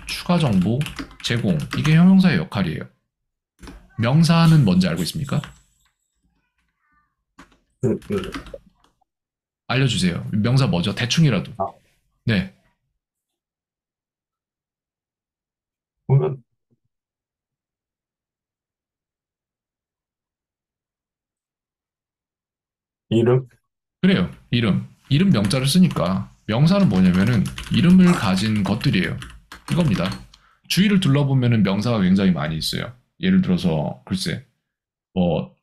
추가 정보 제공. 이게 형용사의 역할이에요. 명사는 뭔지 알고 있습니까? 그, 그, 알려주세요. 명사 뭐죠? 대충이라도. 아, 네. 보면, 이름? 그래요. 이름. 이름 명자를 쓰니까 명사는 뭐냐면은 이름을 가진 것들이에요. 이겁니다. 주위를 둘러보면은 명사가 굉장히 많이 있어요. 예를 들어서 글쎄 뭐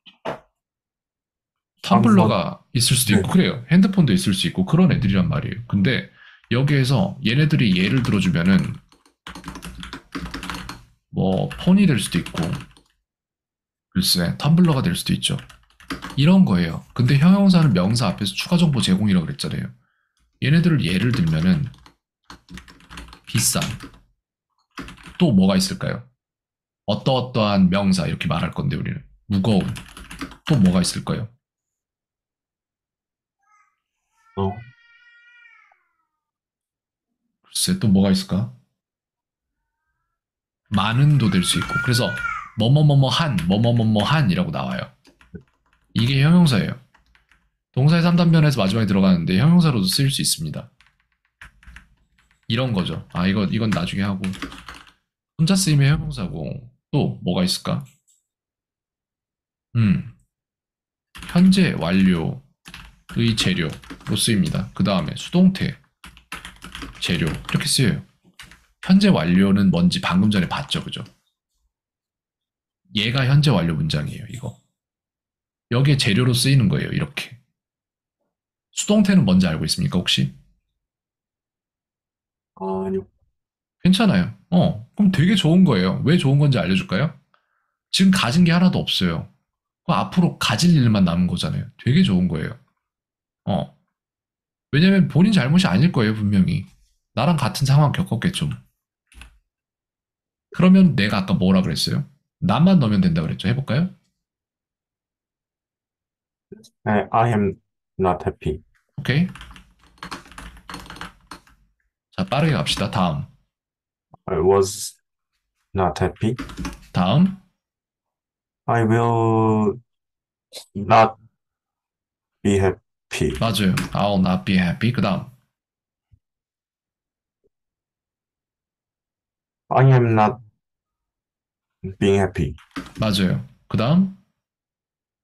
한번, 텀블러가 있을 수도 네. 있고 그래요. 핸드폰도 있을 수 있고 그런 애들이란 말이에요. 근데 여기에서 얘네들이 예를 들어주면은 뭐 폰이 될 수도 있고 글쎄 텀블러가 될 수도 있죠. 이런 거예요. 근데 형용사는 명사 앞에서 추가 정보 제공이라고 그랬잖아요. 얘네들을 예를 들면은 비싼 또 뭐가 있을까요? 어떠어떠한 명사 이렇게 말할 건데 우리는 무거운 또 뭐가 있을까요? 어, 글쎄 또 뭐가 있을까? 많은도 될 수 있고 그래서 뭐뭐뭐뭐한 뭐뭐뭐뭐한이라고 나와요. 이게 형용사예요. 동사의 3단변에서 마지막에 들어가는데 형용사로도 쓰일 수 있습니다. 이런 거죠. 아 이건 나중에 하고 혼자 쓰임의 형용사고 또 뭐가 있을까? 음 현재 완료의 재료로 쓰입니다. 그 다음에 수동태 재료 이렇게 쓰여요. 현재 완료는 뭔지 방금 전에 봤죠, 그죠? 얘가 현재 완료 문장이에요, 이거. 여기에 재료로 쓰이는 거예요, 이렇게. 수동태는 뭔지 알고 있습니까, 혹시? 아니요. 괜찮아요. 그럼 되게 좋은 거예요. 왜 좋은 건지 알려줄까요? 지금 가진 게 하나도 없어요. 그럼 앞으로 가질 일만 남은 거잖아요. 되게 좋은 거예요. 어. 왜냐면 본인 잘못이 아닐 거예요, 분명히. 나랑 같은 상황 겪었겠죠. 그러면 내가 아까 뭐라 그랬어요? 나만 넣으면 된다 그랬죠. 해볼까요? 네, I am not happy. 오케이. 자, 빠르게 갑시다. 다음. I was not happy. 다음. I will not be happy. 맞아요. I'll not be happy. 그 다음. I am not being happy. 맞아요. 그 다음.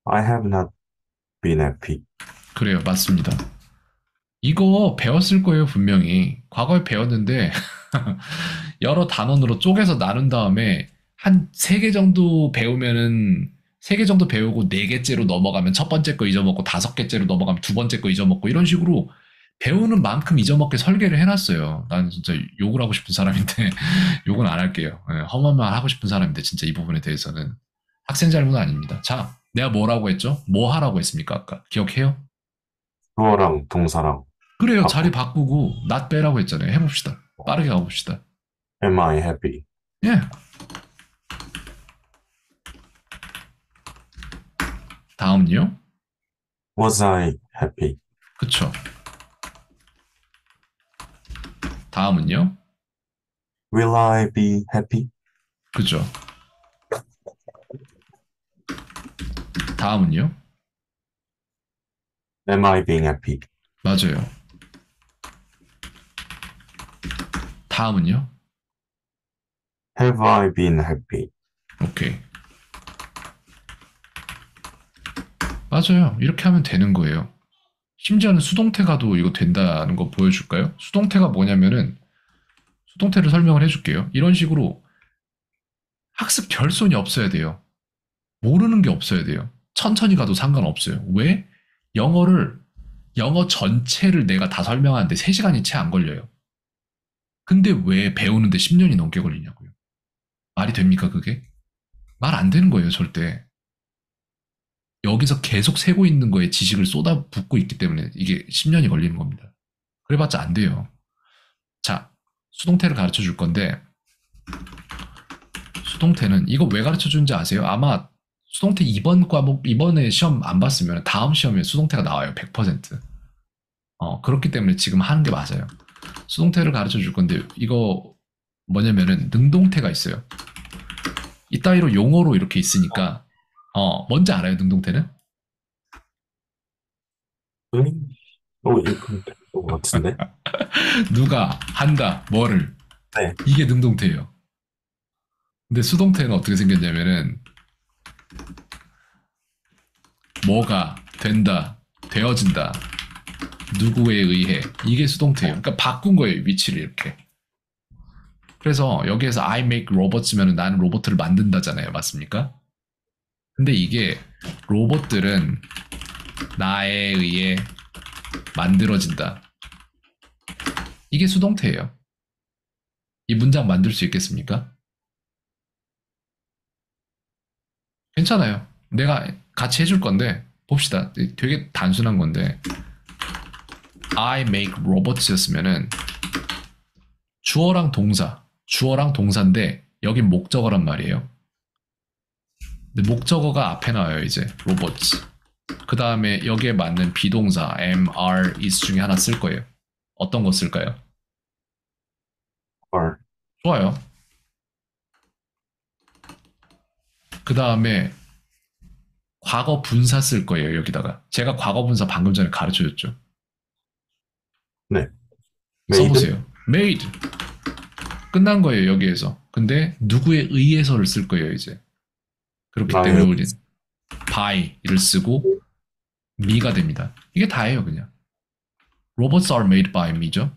I have not been happy. 그래요. 맞습니다. 이거 배웠을 거예요, 분명히. 과거에 배웠는데, 여러 단원으로 쪼개서 나눈 다음에, 한 세 개 정도 배우면은, 세 개 정도 배우고 네 개째로 넘어가면 첫 번째 거 잊어먹고 다섯 개째로 넘어가면 두 번째 거 잊어먹고 이런 식으로 배우는 만큼 잊어먹게 설계를 해놨어요. 나는 진짜 욕을 하고 싶은 사람인데, 욕은 안 할게요. 예, 험한 말 하고 싶은 사람인데, 진짜 이 부분에 대해서는. 학생 잘못은 아닙니다. 자, 내가 뭐라고 했죠? 뭐 하라고 했습니까, 아까? 기억해요? 주어랑 동사랑 그래요. 자리 바꿔. 바꾸고 낫 빼라고 했잖아요. 해봅시다. 빠르게 가봅시다. Am I happy? 예. 다음요. Was I happy? 그쵸. 다음은요. Will I be happy? 그죠. 다음은요. Am I being happy? 맞아요. 다음은요. Have I been happy? 오케이. 맞아요. 이렇게 하면 되는 거예요. 심지어는 수동태가도 이거 된다는 거 보여줄까요? 수동태가 뭐냐면은 수동태를 설명을 해줄게요. 이런 식으로 학습 결손이 없어야 돼요. 모르는 게 없어야 돼요. 천천히 가도 상관없어요. 왜? 영어를 영어 전체를 내가 다 설명하는데 3시간이 채 안 걸려요. 근데 왜 배우는데 10년이 넘게 걸리냐고요. 말이 됩니까, 그게? 말 안 되는 거예요, 절대. 여기서 계속 세고 있는 거에 지식을 쏟아붓고 있기 때문에 이게 10년이 걸리는 겁니다. 그래봤자 안 돼요. 자, 수동태를 가르쳐 줄 건데, 수동태는 이거 왜 가르쳐 주는지 아세요? 아마 수동태 이번 과목, 이번에 시험 안 봤으면 다음 시험에 수동태가 나와요, 100%. 그렇기 때문에 지금 하는 게 맞아요. 수동태를 가르쳐 줄 건데, 이거 뭐냐면은 능동태가 있어요. 이따위로 용어로 이렇게 있으니까, 뭔지 알아요, 능동태는? 응? 이거 될것 같은데? 누가 한다, 뭐를. 네. 이게 능동태예요. 근데 수동태는 어떻게 생겼냐면은, 뭐가 된다, 되어진다. 누구에 의해. 이게 수동태예요. 그러니까 바꾼 거예요, 위치를 이렇게. 그래서 여기에서 I make robots면 나는 로봇을 만든다잖아요. 맞습니까? 근데 이게 로봇들은 나에 의해 만들어진다. 이게 수동태예요. 이 문장 만들 수 있겠습니까? 괜찮아요. 내가 같이 해줄 건데 봅시다. 되게 단순한 건데 I make robots였으면은 주어랑 동사인데 여긴 목적어란 말이에요. 근데 목적어가 앞에 나와요 이제 robots. 그 다음에 여기에 맞는 비동사 am, are, is 중에 하나 쓸 거예요. 어떤 거 쓸까요? 헐. 좋아요. 그 다음에 과거 분사 쓸 거예요 여기다가. 제가 과거 분사 방금 전에 가르쳐줬죠. 네. made, 써보세요. made. 끝난 거예요 여기에서. 근데 누구에 의해서를 쓸 거예요 이제. 그렇기 나의, 때문에 우리는 by를 쓰고 me가 됩니다. 이게 다예요 그냥. Robots are made by me죠.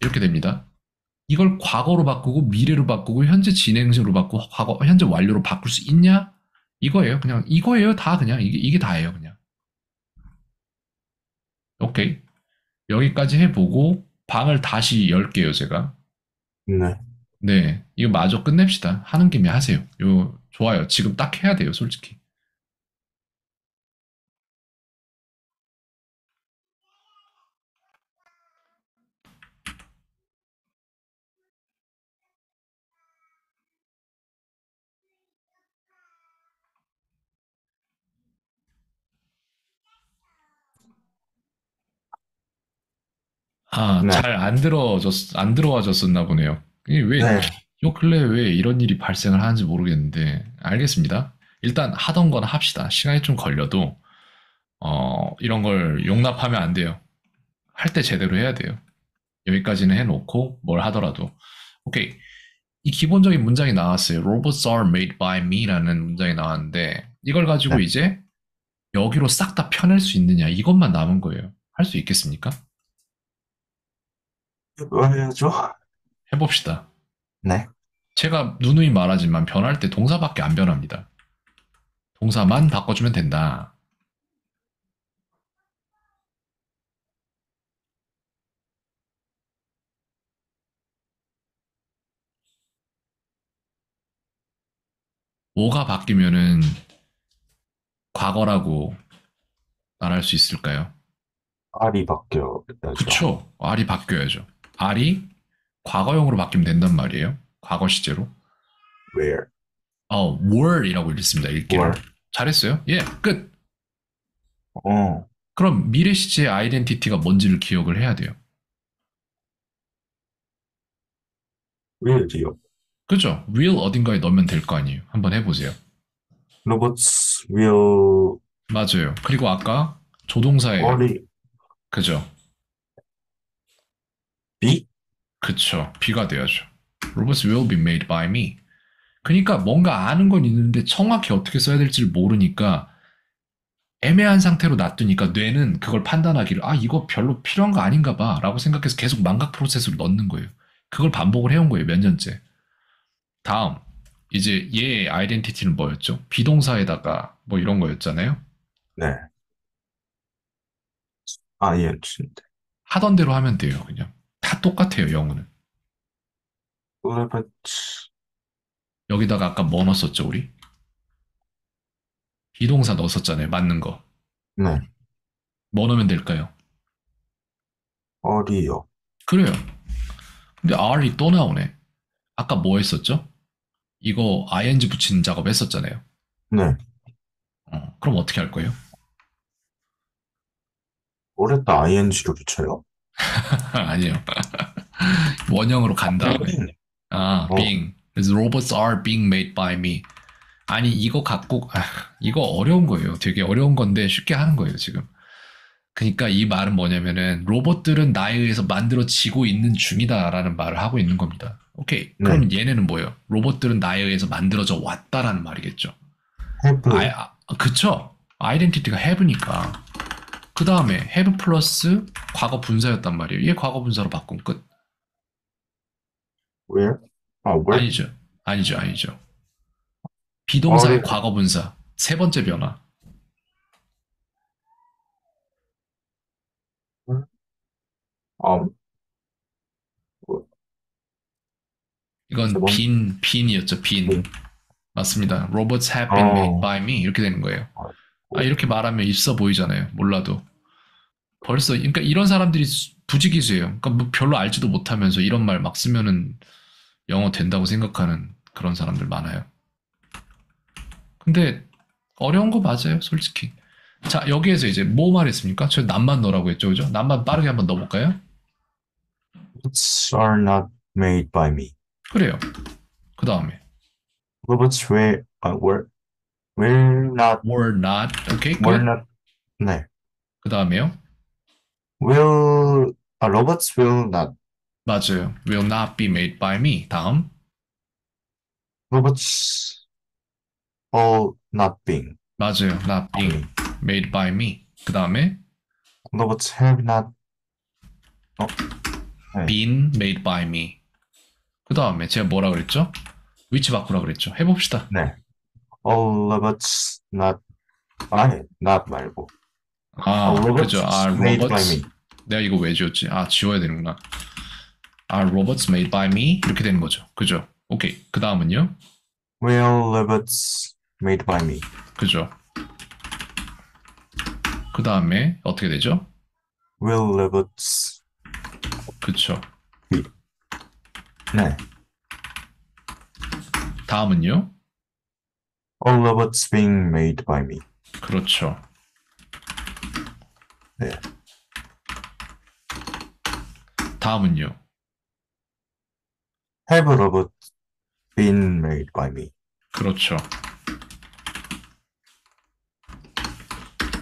이렇게 됩니다. 이걸 과거로 바꾸고 미래로 바꾸고 현재 진행식으로 바꾸고 과거 현재 완료로 바꿀 수 있냐? 이거예요. 그냥 이거예요. 다 그냥 이게 다예요. 그냥. 오케이. 여기까지 해보고 방을 다시 열게요. 제가. 네. 네. 이거 마저 끝냅시다. 하는 김에 하세요. 요 좋아요. 지금 딱 해야 돼요. 솔직히. 아, 네. 잘 안 들어와졌었나 보네요. 이게 왜, 네. 요 근래 왜 이런 일이 발생을 하는지 모르겠는데, 알겠습니다. 일단 하던 거나 합시다. 시간이 좀 걸려도, 이런 걸 용납하면 안 돼요. 할 때 제대로 해야 돼요. 여기까지는 해놓고 뭘 하더라도. 오케이. 이 기본적인 문장이 나왔어요. Robots are made by me라는 문장이 나왔는데, 이걸 가지고 네. 이제 여기로 싹 다 펴낼 수 있느냐, 이것만 남은 거예요. 할 수 있겠습니까? 이거 해야죠. 해봅시다. 네. 제가 누누이 말하지만 변할 때 동사밖에 안 변합니다. 동사만 바꿔주면 된다. 뭐가 바뀌면은 과거라고 말할 수 있을까요? R이 바뀌어야죠. 그쵸. R이 바뀌어야죠. R이 과거형으로 바뀌면 된단 말이에요. 과거 시제로. where, were이라고 읽습니다. 읽기를. were. 잘했어요. 예, 끝. 어, 그럼 미래 시제의 아이덴티티가 뭔지를 기억을 해야 돼요. will이요. 그죠? will 어딘가에 넣으면 될 거 아니에요. 한번 해보세요. Robots will 맞아요. 그리고 아까 조동사예요. already 그죠? be? 그쵸. B가 돼야죠. Robots will be made by me. 그러니까 뭔가 아는 건 있는데 정확히 어떻게 써야 될지를 모르니까 애매한 상태로 놔두니까 뇌는 그걸 판단하기를 이거 별로 필요한 거 아닌가 봐 라고 생각해서 계속 망각 프로세스로 넣는 거예요. 그걸 반복을 해온 거예요. 몇 년째. 다음 이제 얘의 아이덴티티는 뭐였죠? 비동사에다가 뭐 이런 거였잖아요. 네. ing인데. 하던 대로 하면 돼요. 그냥 다 똑같아요. 영어는. Robots, 여기다가 아까 뭐 넣었었죠 우리? 비동사 넣었었잖아요. 맞는 거. 네. 뭐 넣으면 될까요? 어리요. 그래요. 근데 R이 또 나오네. 아까 뭐 했었죠? 이거 ing 붙이는 작업 했었잖아요. 네. 그럼 어떻게 할 거예요? 올했다 ing로 붙여요. 아니에요. 원형으로 간 다음에. 어, being. 그래서 robots are being made by me. 아니, 이거 갖고, 이거 어려운 거예요. 되게 어려운 건데 쉽게 하는 거예요, 지금. 그러니까 이 말은 뭐냐면은 로봇들은 나에 의해서 만들어지고 있는 중이다라는 말을 하고 있는 겁니다. 오케이. 네. 그럼 얘네는 뭐예요? 로봇들은 나에 의해서 만들어져 왔다라는 말이겠죠. have, 그쵸? 아이덴티티가 have니까. 그 다음에 have 플러스 과거 분사였단 말이에요. 얘 과거 분사로 바꾼 끝. where, where, 아니죠. 아니죠. 아니죠. 어를, 비동사의 과거 분사. 세 번째 변화. 어, 세 이건 번, 빈이었죠. 빈. 네. 맞습니다. Robots have been made 어, by me. 이렇게 되는 거예요. 어, 이렇게 말하면 있어 보이잖아요. 몰라도. 벌써, 그러니까 이런 사람들이 부지기수예요. 그러니까 뭐 별로 알지도 못하면서 이런 말 막 쓰면은 영어 된다고 생각하는 그런 사람들 많아요. 근데 어려운 거 맞아요, 솔직히. 자, 여기에서 이제 뭐 말했습니까? 저 남만 넣으라고 했죠, 그죠? 남만 빠르게 한번 넣어볼까요? robots are not made by me. 그래요. 그 다음에 robots will not, were not, 오케이, will 끝. not, 네. 그 다음에요. robots will not, 맞아요. will not be made by me. 다음. robots all not being 맞아요. not by me. being made by me. 그 다음에 robots have not, 어, 네. been made by me. 그 다음에 제가 뭐라 그랬죠? 위치 바꾸라 그랬죠. 해봅시다. 네. all robots not, 아니, not 말고. all 그죠. robots made by robots. me. 내가 이거 왜 지웠지? 지워야 되는구나. robots made by me. 이렇게 되는 거죠. 그죠. 오케이. 그 다음은요? will robots made by me. 그죠. 그 다음에 어떻게 되죠? will robots 그쵸. be. 네. 다음은요? all robots being made by me. 그렇죠. 네. 다음은요? have robots been made by me. 그렇죠.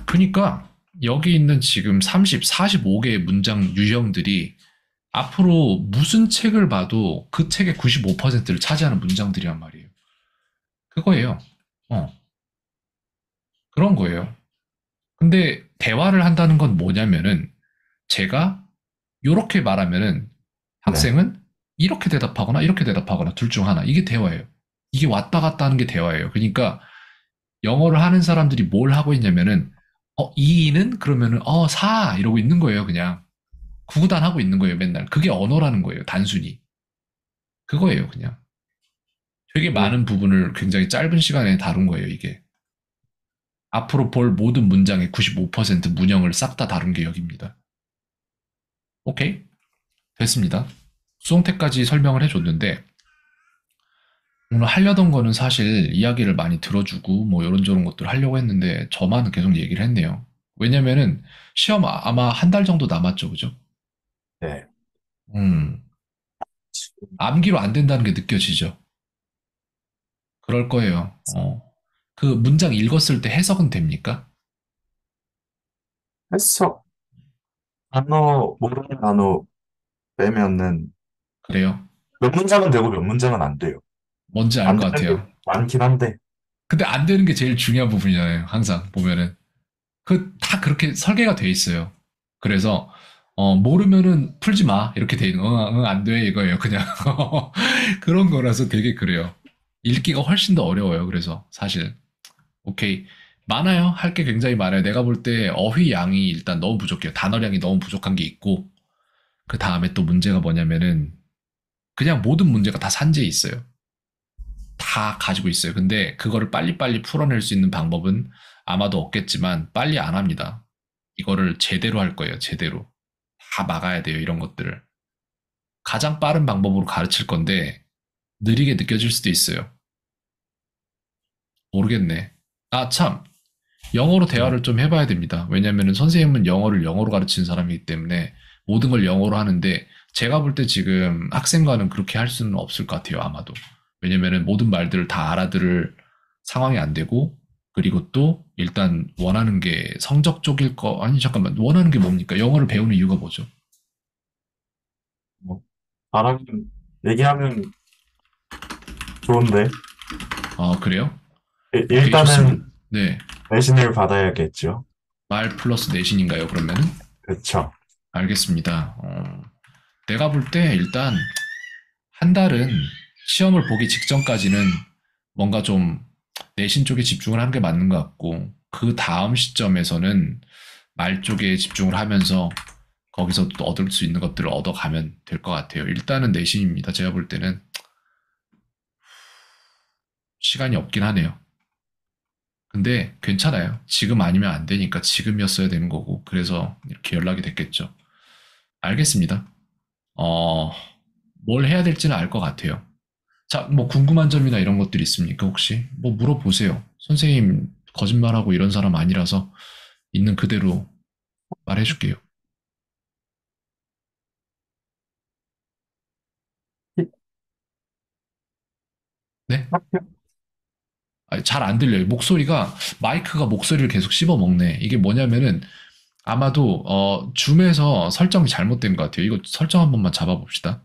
그러니까 여기 있는 지금 30, 45개의 문장 유형들이 앞으로 무슨 책을 봐도 그 책의 95%를 차지하는 문장들이란 말이에요. 그거예요. 그런 거예요. 근데 대화를 한다는 건 뭐냐면은 제가 이렇게 말하면은 네. 학생은 이렇게 대답하거나 이렇게 대답하거나 둘 중 하나. 이게 대화예요. 이게 왔다 갔다 하는 게 대화예요. 그러니까 영어를 하는 사람들이 뭘 하고 있냐면은 이는 그러면은 사 이러고 있는 거예요. 그냥 구구단하고 있는 거예요. 맨날. 그게 언어라는 거예요. 단순히. 그거예요. 그냥. 되게 네. 많은 부분을 굉장히 짧은 시간에 다룬 거예요. 이게. 앞으로 볼 모든 문장의 95% 문형을 싹 다 다룬 게 여기입니다. 오케이. 됐습니다. 수동태까지 설명을 해줬는데 오늘 하려던 거는 사실 이야기를 많이 들어주고 뭐 이런저런 것들 하려고 했는데 저만 계속 얘기를 했네요. 왜냐면은 시험 아마 한 달 정도 남았죠, 그죠? 네. 음, 암기로 안 된다는 게 느껴지죠. 그럴 거예요. 그 문장 읽었을 때 해석은 됩니까? 해석, 모르는 단어 빼면은 그래요? 몇 문장은 되고 몇 문장은 안 돼요. 뭔지 알 안 것 되는 게 같아요. 많긴 한데, 근데 안 되는 게 제일 중요한 부분이잖아요. 항상 보면은. 다 그렇게 설계가 돼 있어요. 그래서 모르면은 풀지 마 이렇게 돼 있는 안 돼 이거예요 그냥 그런 거라서 되게 그래요. 읽기가 훨씬 더 어려워요. 그래서 사실 오케이 많아요. 할 게 굉장히 많아요. 내가 볼 때 어휘 양이 일단 너무 부족해요. 단어량이 너무 부족한 게 있고 그 다음에 또 문제가 뭐냐면은 그냥 모든 문제가 다 산재에 있어요. 다 가지고 있어요. 근데 그거를 빨리빨리 풀어낼 수 있는 방법은 아마도 없겠지만 빨리 안 합니다. 이거를 제대로 할 거예요. 제대로. 다 막아야 돼요. 이런 것들을. 가장 빠른 방법으로 가르칠 건데 느리게 느껴질 수도 있어요. 모르겠네. 참. 영어로 네. 대화를 좀 해봐야 됩니다. 왜냐면은 선생님은 영어를 영어로 가르치는 사람이기 때문에 모든 걸 영어로 하는데 제가 볼 때 지금 학생과는 그렇게 할 수는 없을 것 같아요. 아마도. 왜냐면은 모든 말들을 다 알아들을 상황이 안 되고 그리고 또 일단 원하는 게 성적 쪽일 거 아니 잠깐만 원하는 게 뭡니까? 영어를 배우는 이유가 뭐죠? 뭐, 잘하면, 얘기하면 좋은데, 아 그래요? 오케이 좋습니다. 일단은 네. 내신을 받아야겠죠. 말 플러스 내신인가요 그러면은? 그쵸. 알겠습니다. 내가 볼 때 일단 한 달은 시험을 보기 직전까지는 뭔가 좀 내신 쪽에 집중을 하는 게 맞는 것 같고 그 다음 시점에서는 말 쪽에 집중을 하면서 거기서 또 얻을 수 있는 것들을 얻어가면 될 것 같아요. 일단은 내신입니다. 제가 볼 때는 시간이 없긴 하네요. 근데 괜찮아요. 지금 아니면 안 되니까 지금이었어야 되는 거고 그래서 이렇게 연락이 됐겠죠. 알겠습니다. 어, 뭘 해야 될지는 알 것 같아요. 자, 뭐 궁금한 점이나 이런 것들이 있습니까, 혹시? 뭐 물어보세요. 선생님, 거짓말하고 이런 사람 아니라서 있는 그대로 말해줄게요. 네? 잘 안 들려요. 목소리가, 마이크가 목소리를 계속 씹어 먹네. 이게 뭐냐면은, 아마도, 줌에서 설정이 잘못된 것 같아요. 이거 설정 한 번만 잡아봅시다.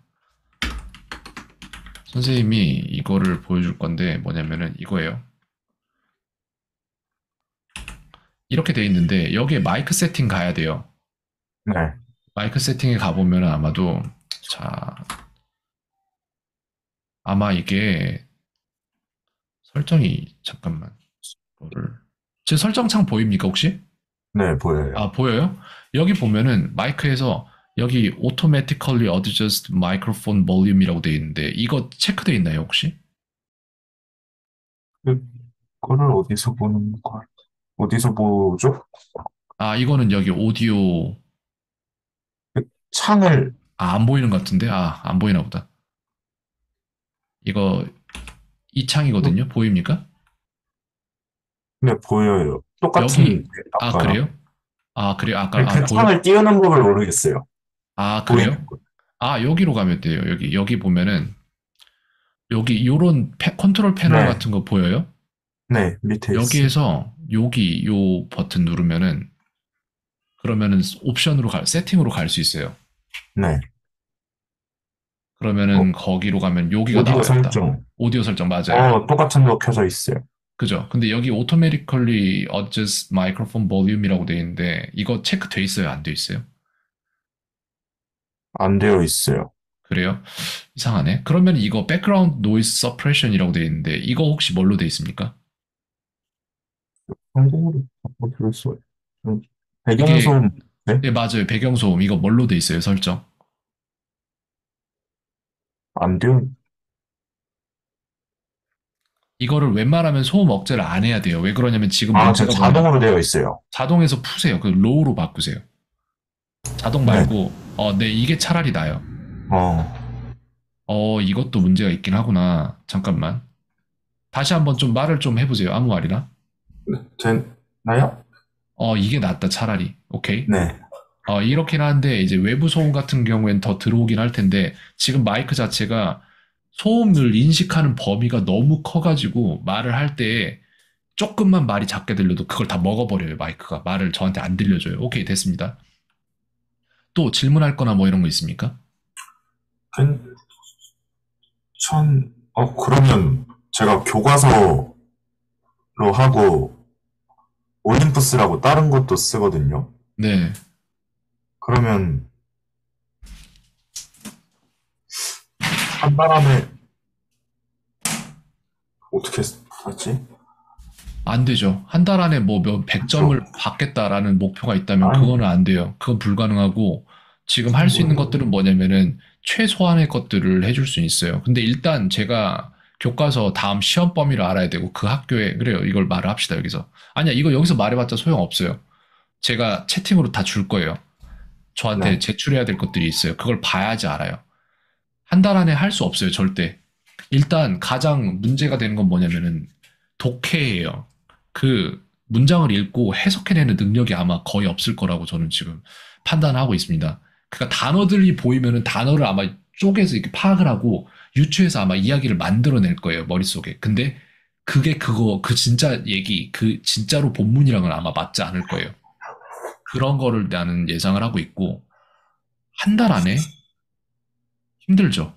선생님이 이거를 보여줄 건데, 뭐냐면은 이거예요. 이렇게 돼 있는데, 여기에 마이크 세팅 가야 돼요. 네. 마이크 세팅에 가보면 아마도, 자, 아마 이게 설정이 잠깐만 뭐를 제 설정창 보입니까 혹시? 네, 보여요. 아 보여요? 여기 보면은 마이크에서 여기 automatically adjust microphone volume이라고 돼 있는데 이거 체크돼 있나요 혹시? 그거를 어디서 보는 걸? 어디서 보죠? 아 이거는 여기 오디오 창을, 안 보이는 것 같은데 안 보이나 보다. 이거 이 창이거든요. 보입니까? 네, 보여요. 똑같은 여기 아까랑. 그래요? 그래요? 아까 그 보여? 창을 띄우는 법을 모르겠어요. 그래요? 보이는 거. 여기로 가면 돼요. 여기 보면은 여기 요런 컨트롤 패널 네, 같은 거 보여요? 네, 밑에 있어요. 여기에서 여기 요 버튼 누르면은 그러면은 옵션으로 세팅으로 갈 수 있어요. 네. 어, 그러면은 거기로 가면 여기가 오디오 나와요. 딱. 설정. 오디오 설정 맞아요. 똑같은 거 켜져 있어요. 그죠? 근데 여기 automatically adjust microphone volume이라고 돼 있는데 이거 체크 돼 있어요? 안 돼 있어요? 안 되어 있어요. 그래요? 이상하네. 그러면 이거 background noise suppression이라고 돼 있는데 이거 혹시 뭘로 돼 있습니까? 한국어로 바꿔 들을 수 있어요. 이게 배경소음, 네? 네, 맞아요. 배경소음 이거 뭘로 돼 있어요? 설정. 안 되어, 이거를 웬만하면 소음 억제를 안 해야 돼요. 왜 그러냐면 지금 문제가 뭐냐? 자동으로 되어 있어요. 자동에서 푸세요. 그 로우로 바꾸세요. 자동 네. 말고 네 이게 차라리 나요. 어, 이것도 문제가 있긴 하구나. 잠깐만. 다시 한번 좀 말을 좀 해보세요. 아무 말이나. 되나요? 이게 낫다 차라리. 오케이. 네. 이렇긴 한데 이제 외부 소음 같은 경우엔 더 들어오긴 할 텐데 지금 마이크 자체가 소음을 인식하는 범위가 너무 커가지고 말을 할 때 조금만 말이 작게 들려도 그걸 다 먹어버려요 마이크가 말을 저한테 안 들려줘요. 오케이 됐습니다. 또 질문할 거나 뭐 이런 거 있습니까? 그러면 제가 교과서로 하고 올림푸스라고 다른 것도 쓰거든요. 네. 그러면 한 바람에 어떻게 하지? 안 되죠. 한 달 안에 뭐 몇 그렇죠. 100점을 받겠다라는 목표가 있다면 아니, 그거는 안 돼요. 그건 불가능하고 지금 할 수 있는 뭐, 것들은 뭐냐면은 최소한의 것들을 해줄 수 있어요. 근데 일단 제가 교과서 다음 시험 범위를 알아야 되고 그 학교에 그래요. 이걸 말을 합시다 여기서. 아니야 이거 여기서 말해봤자 소용없어요. 제가 채팅으로 다 줄 거예요. 저한테 네. 제출해야 될 것들이 있어요. 그걸 봐야지 알아요. 한 달 안에 할 수 없어요, 절대. 일단 가장 문제가 되는 건 뭐냐면은 독해예요. 그 문장을 읽고 해석해내는 능력이 아마 거의 없을 거라고 저는 지금 판단하고 있습니다. 그러니까 단어들이 보이면은 단어를 아마 쪼개서 이렇게 파악을 하고 유추해서 아마 이야기를 만들어낼 거예요, 머릿속에. 근데 그게 그 진짜 얘기, 그 진짜로 본문이랑은 아마 맞지 않을 거예요. 그런 거를 나는 예상을 하고 있고, 한 달 안에 힘들죠.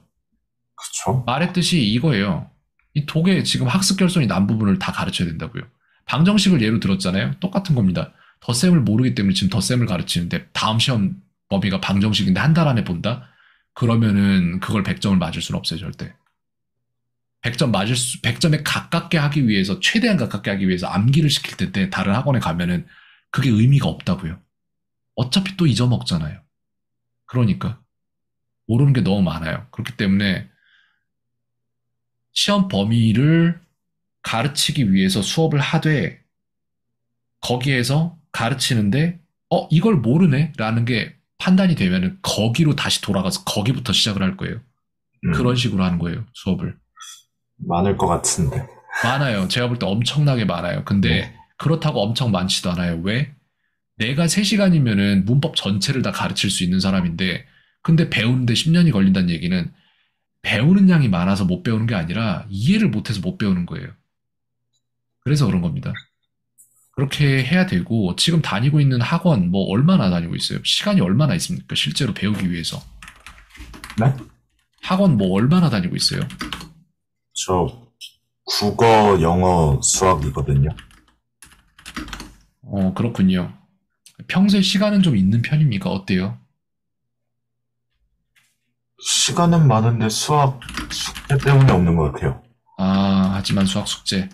그쵸? 말했듯이 이거예요. 이 독에 지금 학습 결손이 난 부분을 다 가르쳐야 된다고요. 방정식을 예로 들었잖아요. 똑같은 겁니다. 덧셈을 모르기 때문에 지금 덧셈을 가르치는데 다음 시험 범위가 방정식인데 한 달 안에 본다? 그러면은 그걸 100점을 맞을 수는 없어요, 절대. 100점에 가깝게 하기 위해서, 최대한 가깝게 하기 위해서 암기를 시킬 텐데 다른 학원에 가면은 그게 의미가 없다고요. 어차피 또 잊어먹잖아요. 그러니까. 모르는 게 너무 많아요. 그렇기 때문에 시험 범위를 가르치기 위해서 수업을 하되 거기에서 가르치는데 이걸 모르네 라는 게 판단이 되면은 거기로 다시 돌아가서 거기부터 시작을 할 거예요. 그런 음, 식으로 하는 거예요. 수업을. 많을 것 같은데. 많아요. 제가 볼 때 엄청나게 많아요. 네. 근데 그렇다고 엄청 많지도 않아요. 왜? 내가 3시간이면은 문법 전체를 다 가르칠 수 있는 사람인데 근데 배우는데 10년이 걸린다는 얘기는 배우는 양이 많아서 못 배우는 게 아니라 이해를 못해서 못 배우는 거예요. 그래서 그런 겁니다. 그렇게 해야 되고 지금 다니고 있는 학원 뭐 얼마나 다니고 있어요? 시간이 얼마나 있습니까? 실제로 배우기 위해서. 네? 학원 뭐 얼마나 다니고 있어요? 저 국어, 영어, 수학이거든요. 그렇군요. 평소에 시간은 좀 있는 편입니까? 어때요? 시간은 많은데 수학 숙제 때문에 없는 것 같아요. 하지만 수학 숙제.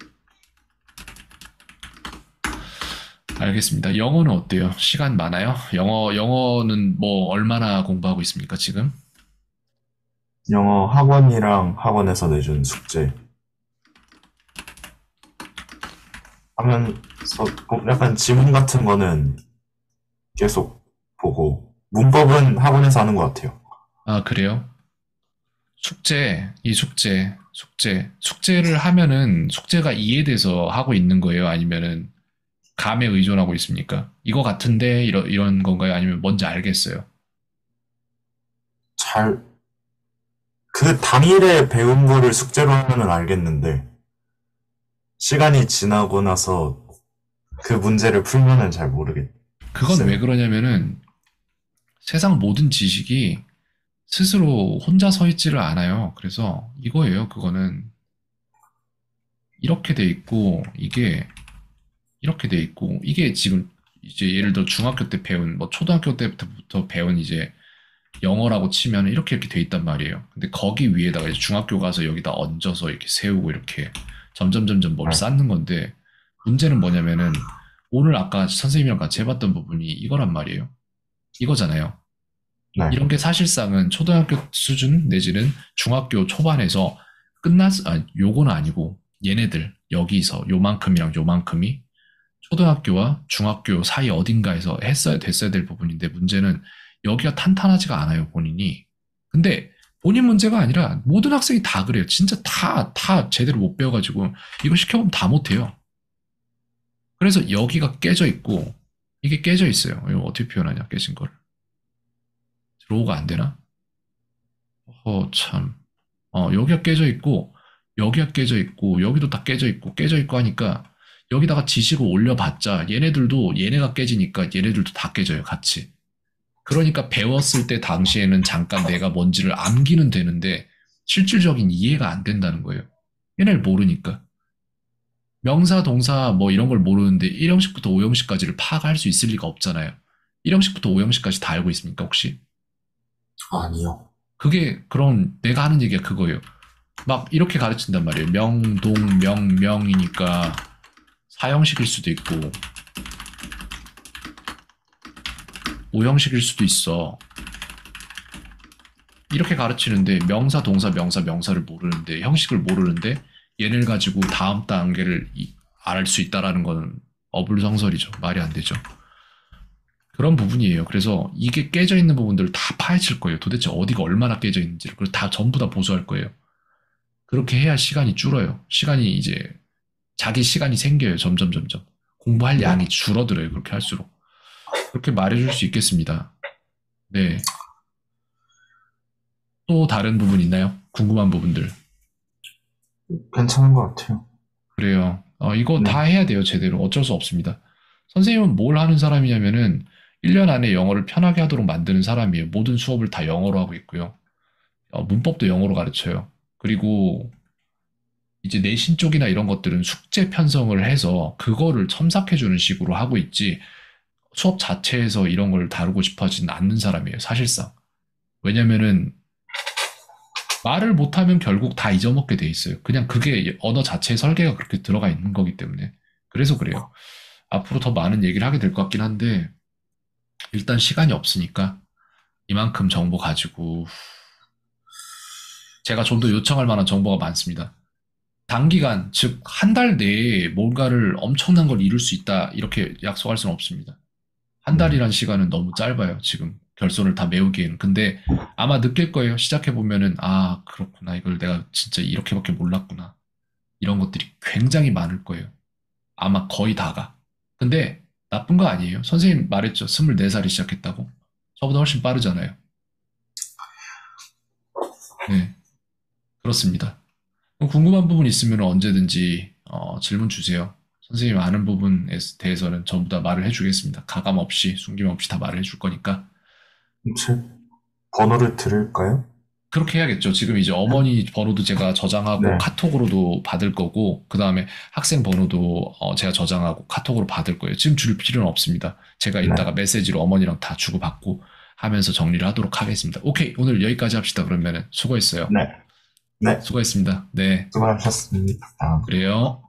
알겠습니다. 영어는 어때요? 시간 많아요? 영어는 뭐 얼마나 공부하고 있습니까, 지금? 영어 학원이랑 학원에서 내준 숙제 하면서 약간 지문 같은 거는 계속 보고 문법은 학원에서 하는 것 같아요. 그래요? 숙제를 하면은 숙제가 이해돼서 하고 있는 거예요? 아니면은 감에 의존하고 있습니까? 이거 같은데 이런 건가요? 아니면 뭔지 알겠어요? 잘, 그 당일에 배운 거를 숙제로 하면은 알겠는데 시간이 지나고 나서 그 문제를 풀면은 잘 그건 왜 모르겠어요. 그러냐면은 세상 모든 지식이 스스로 혼자 서 있지를 않아요. 그래서 이거예요. 그거는 이렇게 돼 있고 이게 이렇게 돼 있고 이게 지금 이제 예를 들어 중학교 때 배운 뭐 초등학교 때부터 배운 이제 영어라고 치면 이렇게 돼 있단 말이에요. 근데 거기 위에다가 이제 중학교 가서 여기다 얹어서 이렇게 세우고 이렇게 점점 뭘 네. 쌓는 건데 문제는 뭐냐면은 오늘 아까 선생님이랑 같이 해봤던 부분이 이거란 말이에요. 이거잖아요. 네. 이런 게 사실상은 초등학교 수준 내지는 중학교 초반에서 요거는 아니고 얘네들 여기서 요만큼이랑 요만큼이 초등학교와 중학교 사이 어딘가에서 됐어야 될 부분인데 문제는 여기가 탄탄하지가 않아요, 본인이. 근데 본인 문제가 아니라 모든 학생이 다 그래요. 진짜 다 제대로 못 배워가지고 이거 시켜보면 다 못해요. 그래서 여기가 깨져 있고 이게 깨져 있어요. 이거 어떻게 표현하냐, 깨진 걸. 드로우가 안 되나? 참. 여기가 깨져 있고, 여기가 깨져 있고, 여기도 다 깨져 있고 하니까, 여기다가 지식을 올려봤자, 얘네가 깨지니까 얘네들도 다 깨져요, 같이. 그러니까 배웠을 때 당시에는 잠깐 내가 뭔지를 암기는 되는데, 실질적인 이해가 안 된다는 거예요. 얘네를 모르니까. 명사, 동사, 뭐 이런 걸 모르는데, 1형식부터 5형식까지를 파악할 수 있을 리가 없잖아요. 1형식부터 5형식까지 다 알고 있습니까, 혹시? 아니요. 그게, 그럼 내가 하는 얘기가 그거예요. 막 이렇게 가르친단 말이에요. 명이니까 사형식일 수도 있고 오형식일 수도 있어. 이렇게 가르치는데 명사, 동사, 명사를 모르는데 형식을 모르는데 얘를 가지고 다음 단계를 알 수 있다라는 건 어불성설이죠. 말이 안 되죠. 그런 부분이에요. 그래서 이게 깨져 있는 부분들을 다 파헤칠 거예요. 도대체 어디가 얼마나 깨져 있는지를. 그리고 다 전부 다 보수할 거예요. 그렇게 해야 시간이 줄어요. 시간이 이제 자기 시간이 생겨요. 점점. 공부할 네. 양이 줄어들어요. 그렇게 할수록. 그렇게 말해줄 수 있겠습니다. 네. 또 다른 부분 있나요? 궁금한 부분들. 괜찮은 것 같아요. 그래요. 이거 네. 다 해야 돼요, 제대로. 어쩔 수 없습니다. 선생님은 뭘 하는 사람이냐면은 1년 안에 영어를 편하게 하도록 만드는 사람이에요. 모든 수업을 다 영어로 하고 있고요. 문법도 영어로 가르쳐요. 그리고 이제 내신 쪽이나 이런 것들은 숙제 편성을 해서 그거를 첨삭해주는 식으로 하고 있지 수업 자체에서 이런 걸 다루고 싶어 하지는 않는 사람이에요, 사실상. 왜냐면은 말을 못하면 결국 다 잊어먹게 돼 있어요. 그냥 그게 언어 자체의 설계가 그렇게 들어가 있는 거기 때문에. 그래서 그래요. 앞으로 더 많은 얘기를 하게 될 것 같긴 한데, 일단 시간이 없으니까 이만큼 정보 가지고 제가 좀 더 요청할 만한 정보가 많습니다. 단기간, 즉, 한 달 내에 뭔가를 엄청난 걸 이룰 수 있다, 이렇게 약속할 수는 없습니다. 한 음, 달이란 시간은 너무 짧아요, 지금. 결손을 다 메우기에는. 근데 아마 느낄 거예요. 시작해보면은, 아, 그렇구나. 이걸 내가 진짜 이렇게밖에 몰랐구나. 이런 것들이 굉장히 많을 거예요. 아마 거의 다가. 근데 나쁜 거 아니에요. 선생님 말했죠. 24살이 시작했다고. 저보다 훨씬 빠르잖아요. 네, 그렇습니다. 궁금한 부분 있으면 언제든지 질문 주세요. 선생님 아는 부분에 대해서는 전부 다 말을 해주겠습니다. 가감 없이, 숨김 없이 다 말을 해줄 거니까. 제 번호를 드릴까요? 그렇게 해야겠죠. 지금 이제 어머니 번호도 제가 저장하고 네, 카톡으로도 받을 거고, 그 다음에 학생 번호도 제가 저장하고 카톡으로 받을 거예요. 지금 줄 필요는 없습니다. 제가 네, 이따가 메시지로 어머니랑 다 주고받고 하면서 정리를 하도록 하겠습니다. 오케이. 오늘 여기까지 합시다. 그러면은 수고했어요. 네, 네. 수고했습니다. 네. 수고하셨습니다. 그래요.